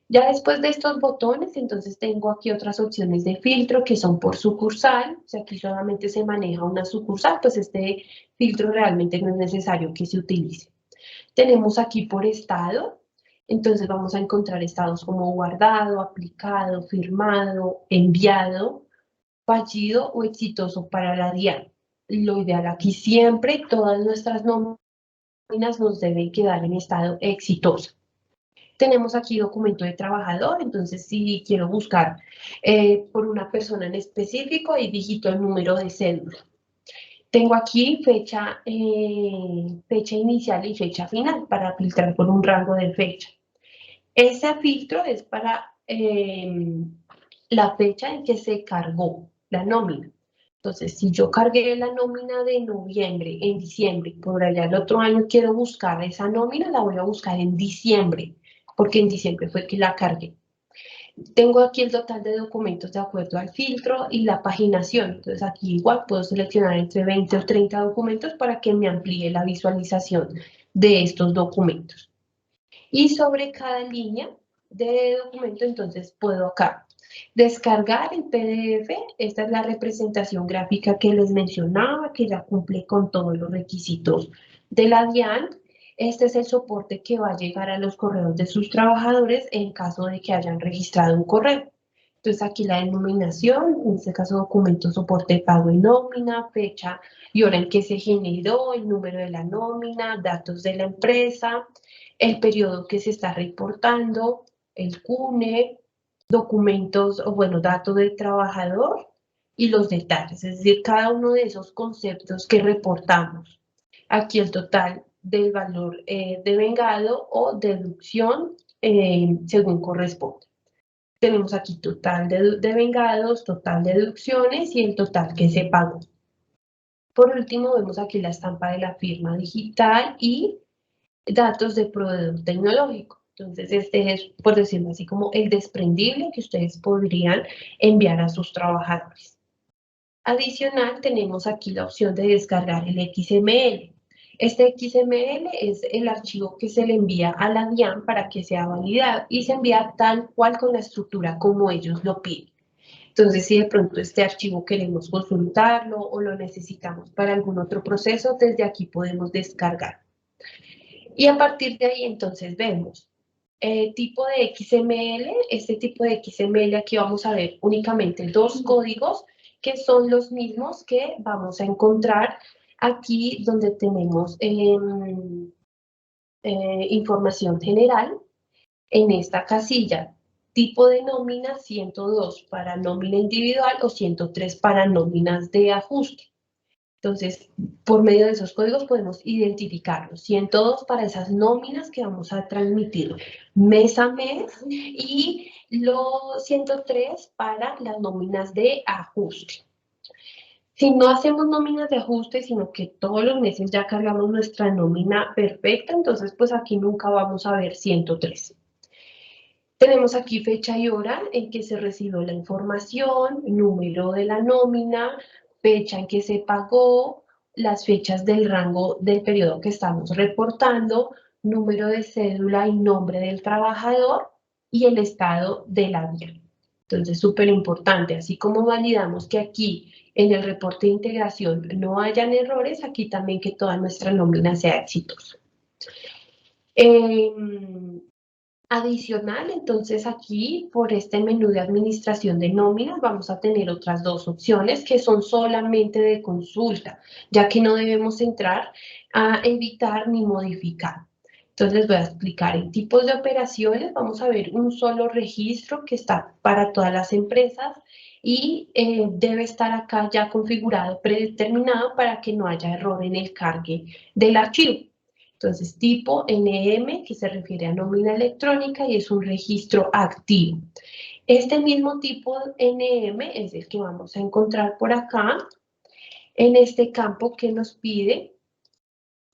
Ya después de estos botones, entonces tengo aquí otras opciones de filtro que son por sucursal. Si aquí solamente se maneja una sucursal, pues este filtro realmente no es necesario que se utilice. Tenemos aquí por estado, entonces vamos a encontrar estados como guardado, aplicado, firmado, enviado, fallido o exitoso para la DIAN. Lo ideal aquí siempre, todas nuestras nóminas nos deben quedar en estado exitoso. Tenemos aquí documento de trabajador, entonces si quiero buscar por una persona en específico y digito el número de cédula. Tengo aquí fecha inicial y fecha final para filtrar por un rango de fecha. Ese filtro es para la fecha en que se cargó la nómina. Entonces, si yo cargué la nómina de noviembre en diciembre, por allá el otro año quiero buscar esa nómina, la voy a buscar en diciembre, porque en diciembre fue que la cargué. Tengo aquí el total de documentos de acuerdo al filtro y la paginación. Entonces aquí igual puedo seleccionar entre 20 o 30 documentos para que me amplíe la visualización de estos documentos. Y sobre cada línea de documento, entonces puedo acá descargar el PDF. Esta es la representación gráfica que les mencionaba, que ya cumple con todos los requisitos de la DIAN. Este es el soporte que va a llegar a los correos de sus trabajadores en caso de que hayan registrado un correo. Entonces aquí la denominación, en este caso documento soporte de pago y nómina, fecha y hora en que se generó, el número de la nómina, datos de la empresa, el periodo que se está reportando, el CUNE, documentos o bueno, datos del trabajador y los detalles, es decir, cada uno de esos conceptos que reportamos. Aquí el total del valor devengado o deducción según corresponde. Tenemos aquí total de devengados, total de deducciones y el total que se pagó. Por último, vemos aquí la estampa de la firma digital y datos de proveedor tecnológico. Entonces, este es, por decirlo así, como el desprendible que ustedes podrían enviar a sus trabajadores. Adicional, tenemos aquí la opción de descargar el XML. Este XML es el archivo que se le envía a la DIAN para que sea validado y se envía tal cual con la estructura como ellos lo piden. Entonces, si de pronto este archivo queremos consultarlo o lo necesitamos para algún otro proceso, desde aquí podemos descargar. Y a partir de ahí, entonces, vemos tipo de XML. Este tipo de XML aquí vamos a ver únicamente dos códigos que son los mismos que vamos a encontrar aquí donde tenemos información general en esta casilla. Tipo de nómina 102 para nómina individual o 103 para nóminas de ajuste. Entonces, por medio de esos códigos podemos identificarlos. 102 para esas nóminas que vamos a transmitir mes a mes y los 103 para las nóminas de ajuste. Si no hacemos nóminas de ajuste, sino que todos los meses ya cargamos nuestra nómina perfecta, entonces pues aquí nunca vamos a ver 103. Tenemos aquí fecha y hora en que se recibió la información, número de la nómina, fecha en que se pagó, las fechas del rango del periodo que estamos reportando, número de cédula y nombre del trabajador y el estado de la vía. Entonces, súper importante, así como validamos que aquí en el reporte de integración no hayan errores, aquí también que toda nuestra nómina sea exitosa. Adicional, entonces aquí por este menú de administración de nóminas vamos a tener otras dos opciones que son solamente de consulta, ya que no debemos entrar a editar ni modificar. Entonces les voy a explicar en tipos de operaciones, vamos a ver un solo registro que está para todas las empresas y debe estar acá ya configurado, predeterminado para que no haya error en el cargue del archivo. Entonces, tipo NM, que se refiere a nómina electrónica y es un registro activo. Este mismo tipo NM es el que vamos a encontrar por acá, en este campo que nos pide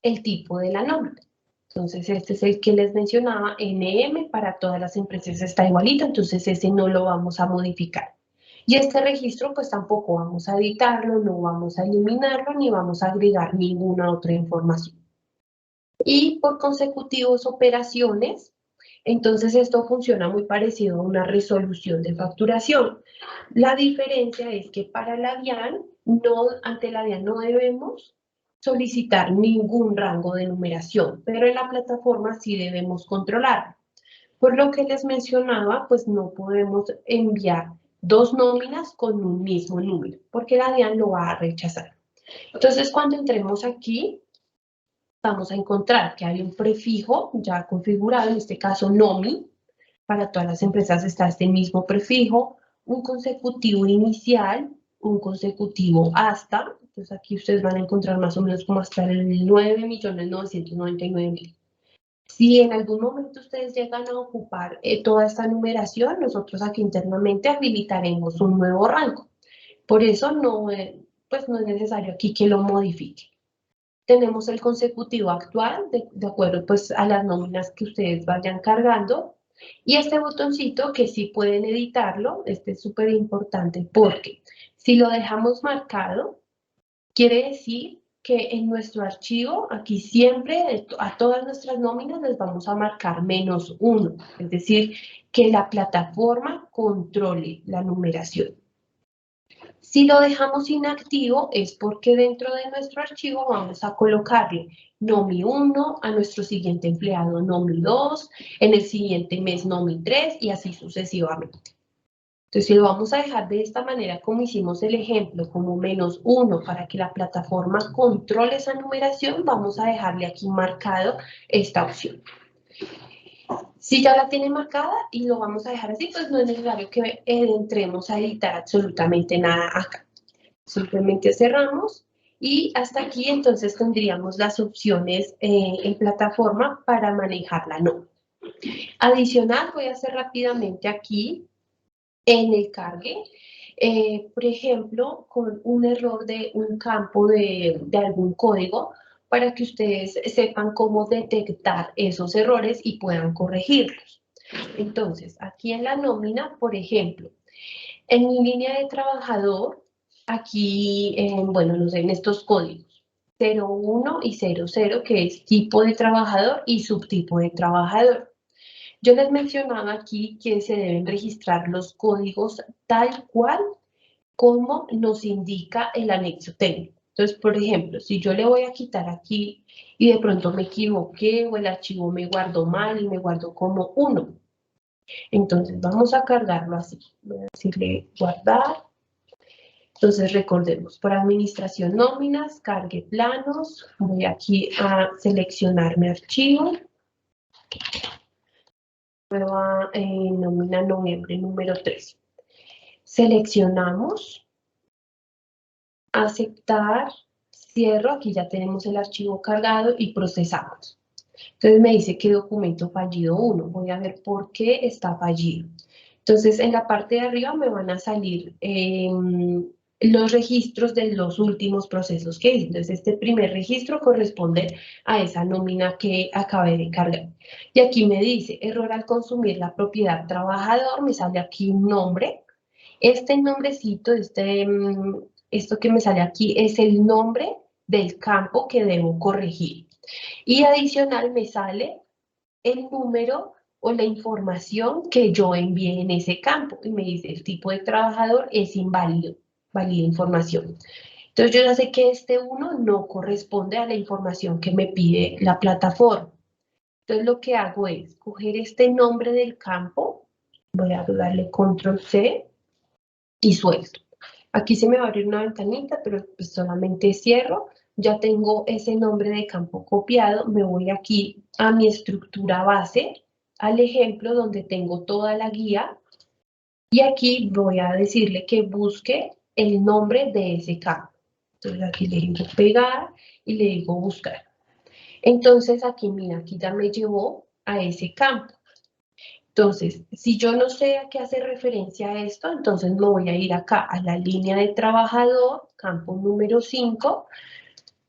el tipo de la nómina. Entonces, este es el que les mencionaba, NM, para todas las empresas está igualito, entonces ese no lo vamos a modificar. Y este registro, pues tampoco vamos a editarlo, no vamos a eliminarlo, ni vamos a agregar ninguna otra información. Y por consecutivos operaciones, entonces esto funciona muy parecido a una resolución de facturación. La diferencia es que para la DIAN, ante la DIAN no debemos solicitar ningún rango de numeración, pero en la plataforma sí debemos controlar. Por lo que les mencionaba, pues no podemos enviar dos nóminas con un mismo número, porque la DIAN lo va a rechazar. Entonces, cuando entremos aquí, vamos a encontrar que hay un prefijo ya configurado, en este caso NOMI, para todas las empresas está este mismo prefijo, un consecutivo inicial, un consecutivo hasta, entonces aquí ustedes van a encontrar más o menos como hasta el 9.999.000. Si en algún momento ustedes llegan a ocupar toda esta numeración, nosotros aquí internamente habilitaremos un nuevo rango. Por eso pues no es necesario aquí que lo modifique. Tenemos el consecutivo actual, de acuerdo pues a las nóminas que ustedes vayan cargando. Y este botoncito que sí pueden editarlo, este es súper importante porque si lo dejamos marcado, quiere decir que en nuestro archivo, aquí siempre a todas nuestras nóminas les vamos a marcar -1, es decir, que la plataforma controle la numeración. Si lo dejamos inactivo es porque dentro de nuestro archivo vamos a colocarle NOMI 1, a nuestro siguiente empleado NOMI 2, en el siguiente mes NOMI 3 y así sucesivamente. Entonces, si lo vamos a dejar de esta manera, como hicimos el ejemplo, como -1 para que la plataforma controle esa numeración, vamos a dejarle aquí marcado esta opción. Si ya la tiene marcada y lo vamos a dejar así, pues no es necesario que entremos a editar absolutamente nada acá. Simplemente cerramos Y hasta aquí entonces tendríamos las opciones en plataforma para manejar la nómina. Adicional, voy a hacer rápidamente aquí en el cargue, por ejemplo, con un error de un campo de algún código para que ustedes sepan cómo detectar esos errores y puedan corregirlos. Entonces, aquí en la nómina, por ejemplo, en mi línea de trabajador, aquí, bueno, no sé, en estos códigos, 01 y 00, que es tipo de trabajador y subtipo de trabajador. Yo les mencionaba aquí que se deben registrar los códigos tal cual como nos indica el anexo técnico. Entonces, por ejemplo, si yo le voy a quitar aquí y de pronto me equivoqué o el archivo me guardó mal y me guardó como 1, entonces vamos a cargarlo así. Voy a decirle guardar. Entonces recordemos, por administración nóminas, cargue planos, voy aquí a seleccionar mi archivo. Nueva nómina noviembre número 3. Seleccionamos, aceptar, cierro, aquí ya tenemos el archivo cargado y procesamos. Entonces me dice que documento fallido 1, voy a ver por qué está fallido. Entonces en la parte de arriba me van a salir los registros de los últimos procesos que hice. Entonces este primer registro corresponde a esa nómina que acabé de cargar. Y aquí me dice, error al consumir la propiedad trabajador, me sale aquí un nombre. Este nombrecito, esto que me sale aquí es el nombre del campo que debo corregir. Y adicional me sale el número o la información que yo envié en ese campo. Y me dice, el tipo de trabajador es inválido, válida información. Entonces yo ya sé que este 1 no corresponde a la información que me pide la plataforma. Entonces lo que hago es coger este nombre del campo, voy a darle control C y suelto. Aquí se me va a abrir una ventanita, pero pues solamente cierro. Ya tengo ese nombre de campo copiado. Me voy aquí a mi estructura base, al ejemplo donde tengo toda la guía. Y aquí voy a decirle que busque el nombre de ese campo. Entonces aquí le digo pegar y le digo buscar. Entonces aquí, mira, aquí ya me llevó a ese campo. Entonces, si yo no sé a qué hace referencia a esto, entonces me voy a ir acá a la línea de trabajador, campo número 5,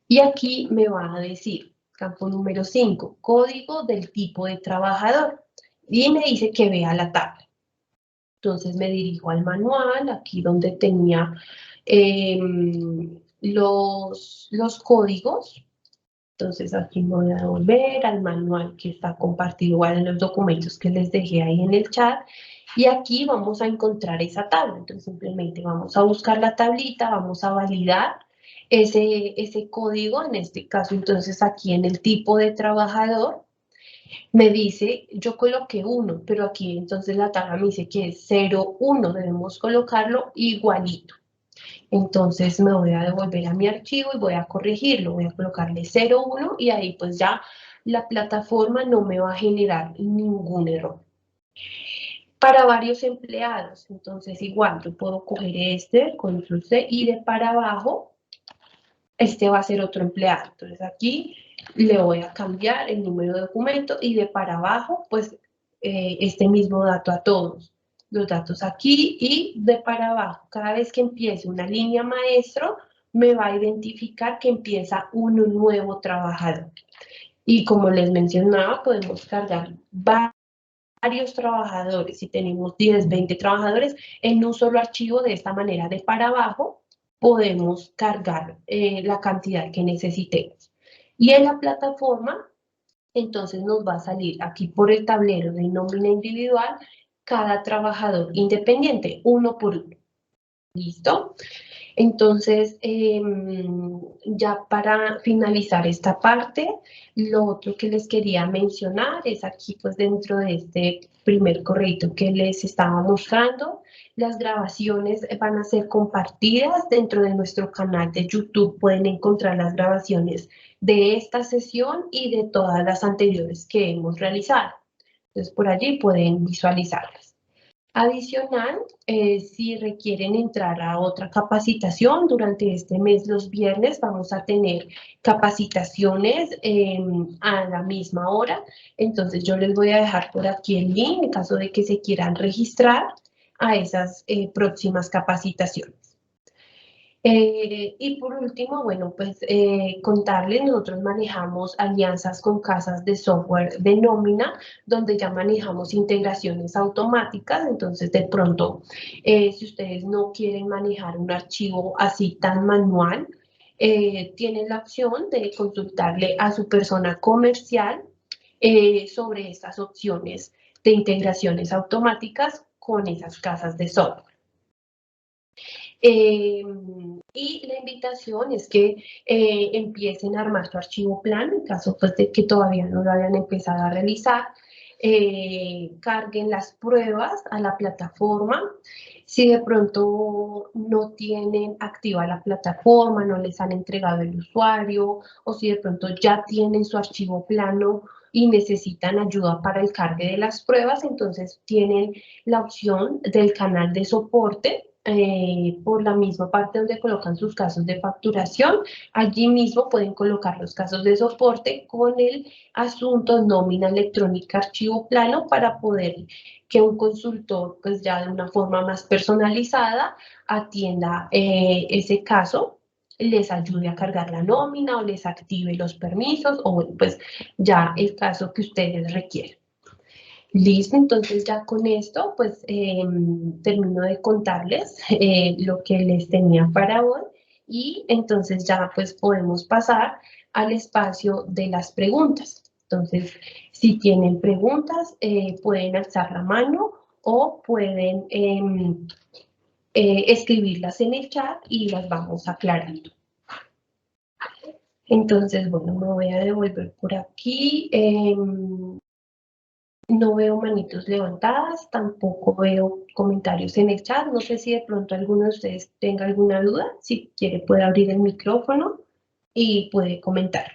y aquí me va a decir, campo número 5, código del tipo de trabajador, y me dice que vea la tabla. Entonces me dirijo al manual, aquí donde tenía los códigos. Entonces aquí me voy a volver al manual que está compartido igual en los documentos que les dejé ahí en el chat. Y aquí vamos a encontrar esa tabla. Entonces simplemente vamos a buscar la tablita, vamos a validar ese código. En este caso, entonces aquí en el tipo de trabajador, me dice, yo coloqué 1, pero aquí entonces la tabla me dice que es 0,1. Debemos colocarlo igualito. Entonces me voy a devolver a mi archivo y voy a corregirlo, voy a colocarle 0,1 y ahí pues ya la plataforma no me va a generar ningún error. Para varios empleados, entonces igual yo puedo coger este, control C, y de para abajo, este va a ser otro empleado. Entonces aquí le voy a cambiar el número de documento y de para abajo pues este mismo dato a todos. Los datos aquí y de para abajo. Cada vez que empiece una línea maestro, me va a identificar que empieza un nuevo trabajador. Y como les mencionaba, podemos cargar varios trabajadores. Si tenemos 10, 20 trabajadores en un solo archivo, de esta manera de para abajo, podemos cargar la cantidad que necesitemos. Y en la plataforma, entonces nos va a salir aquí por el tablero de nómina individual cada trabajador independiente, uno por uno. ¿Listo? Entonces, ya para finalizar esta parte, lo otro que les quería mencionar es aquí, pues dentro de este primer correo que les estaba mostrando, las grabaciones van a ser compartidas dentro de nuestro canal de YouTube. Pueden encontrar las grabaciones de esta sesión y de todas las anteriores que hemos realizado. Entonces, por allí pueden visualizarlas. Adicional, si requieren entrar a otra capacitación, durante este mes, los viernes, vamos a tener capacitaciones a la misma hora. Entonces, yo les voy a dejar por aquí el link en caso de que se quieran registrar a esas próximas capacitaciones. Y por último, bueno, pues contarles, nosotros manejamos alianzas con casas de software de nómina, donde ya manejamos integraciones automáticas. Entonces, de pronto, si ustedes no quieren manejar un archivo así tan manual, tienen la opción de consultarle a su persona comercial sobre estas opciones de integraciones automáticas con esas casas de software. Y la invitación es que empiecen a armar su archivo plan, en caso pues, de que todavía no lo hayan empezado a realizar. Carguen las pruebas a la plataforma. Si de pronto no tienen activa la plataforma, no les han entregado el usuario, o si de pronto ya tienen su archivo plano y necesitan ayuda para el cargue de las pruebas, entonces tienen la opción del canal de soporte por la misma parte donde colocan sus casos de facturación. Allí mismo pueden colocar los casos de soporte con el asunto nómina electrónica archivo plano para poder que un consultor, pues ya de una forma más personalizada, atienda ese caso, les ayude a cargar la nómina o les active los permisos o bueno, pues ya el caso que ustedes requieren. Listo, entonces ya con esto pues termino de contarles lo que les tenía para hoy y entonces ya pues podemos pasar al espacio de las preguntas. Entonces, si tienen preguntas, pueden alzar la mano o pueden escribirlas en el chat y las vamos aclarando. Entonces, bueno, me voy a devolver por aquí. No veo manitos levantadas, tampoco veo comentarios en el chat. No sé si de pronto alguno de ustedes tenga alguna duda. Si quiere puede abrir el micrófono y puede comentar.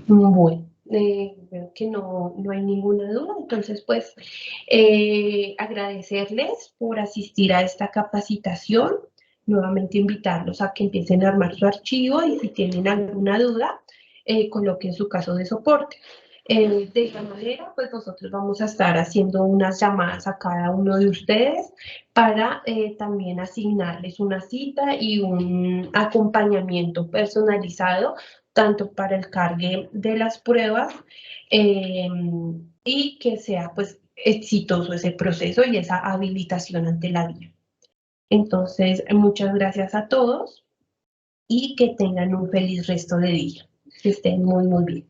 Bueno, veo que no hay ninguna duda. Entonces, pues, agradecerles por asistir a esta capacitación. Nuevamente invitarlos a que empiecen a armar su archivo y si tienen alguna duda, coloquen su caso de soporte. De esta manera, pues nosotros vamos a estar haciendo unas llamadas a cada uno de ustedes para también asignarles una cita y un acompañamiento personalizado tanto para el cargue de las pruebas y que sea pues exitoso ese proceso y esa habilitación ante la vía. Entonces, muchas gracias a todos y que tengan un feliz resto de día. Que estén muy, muy bien.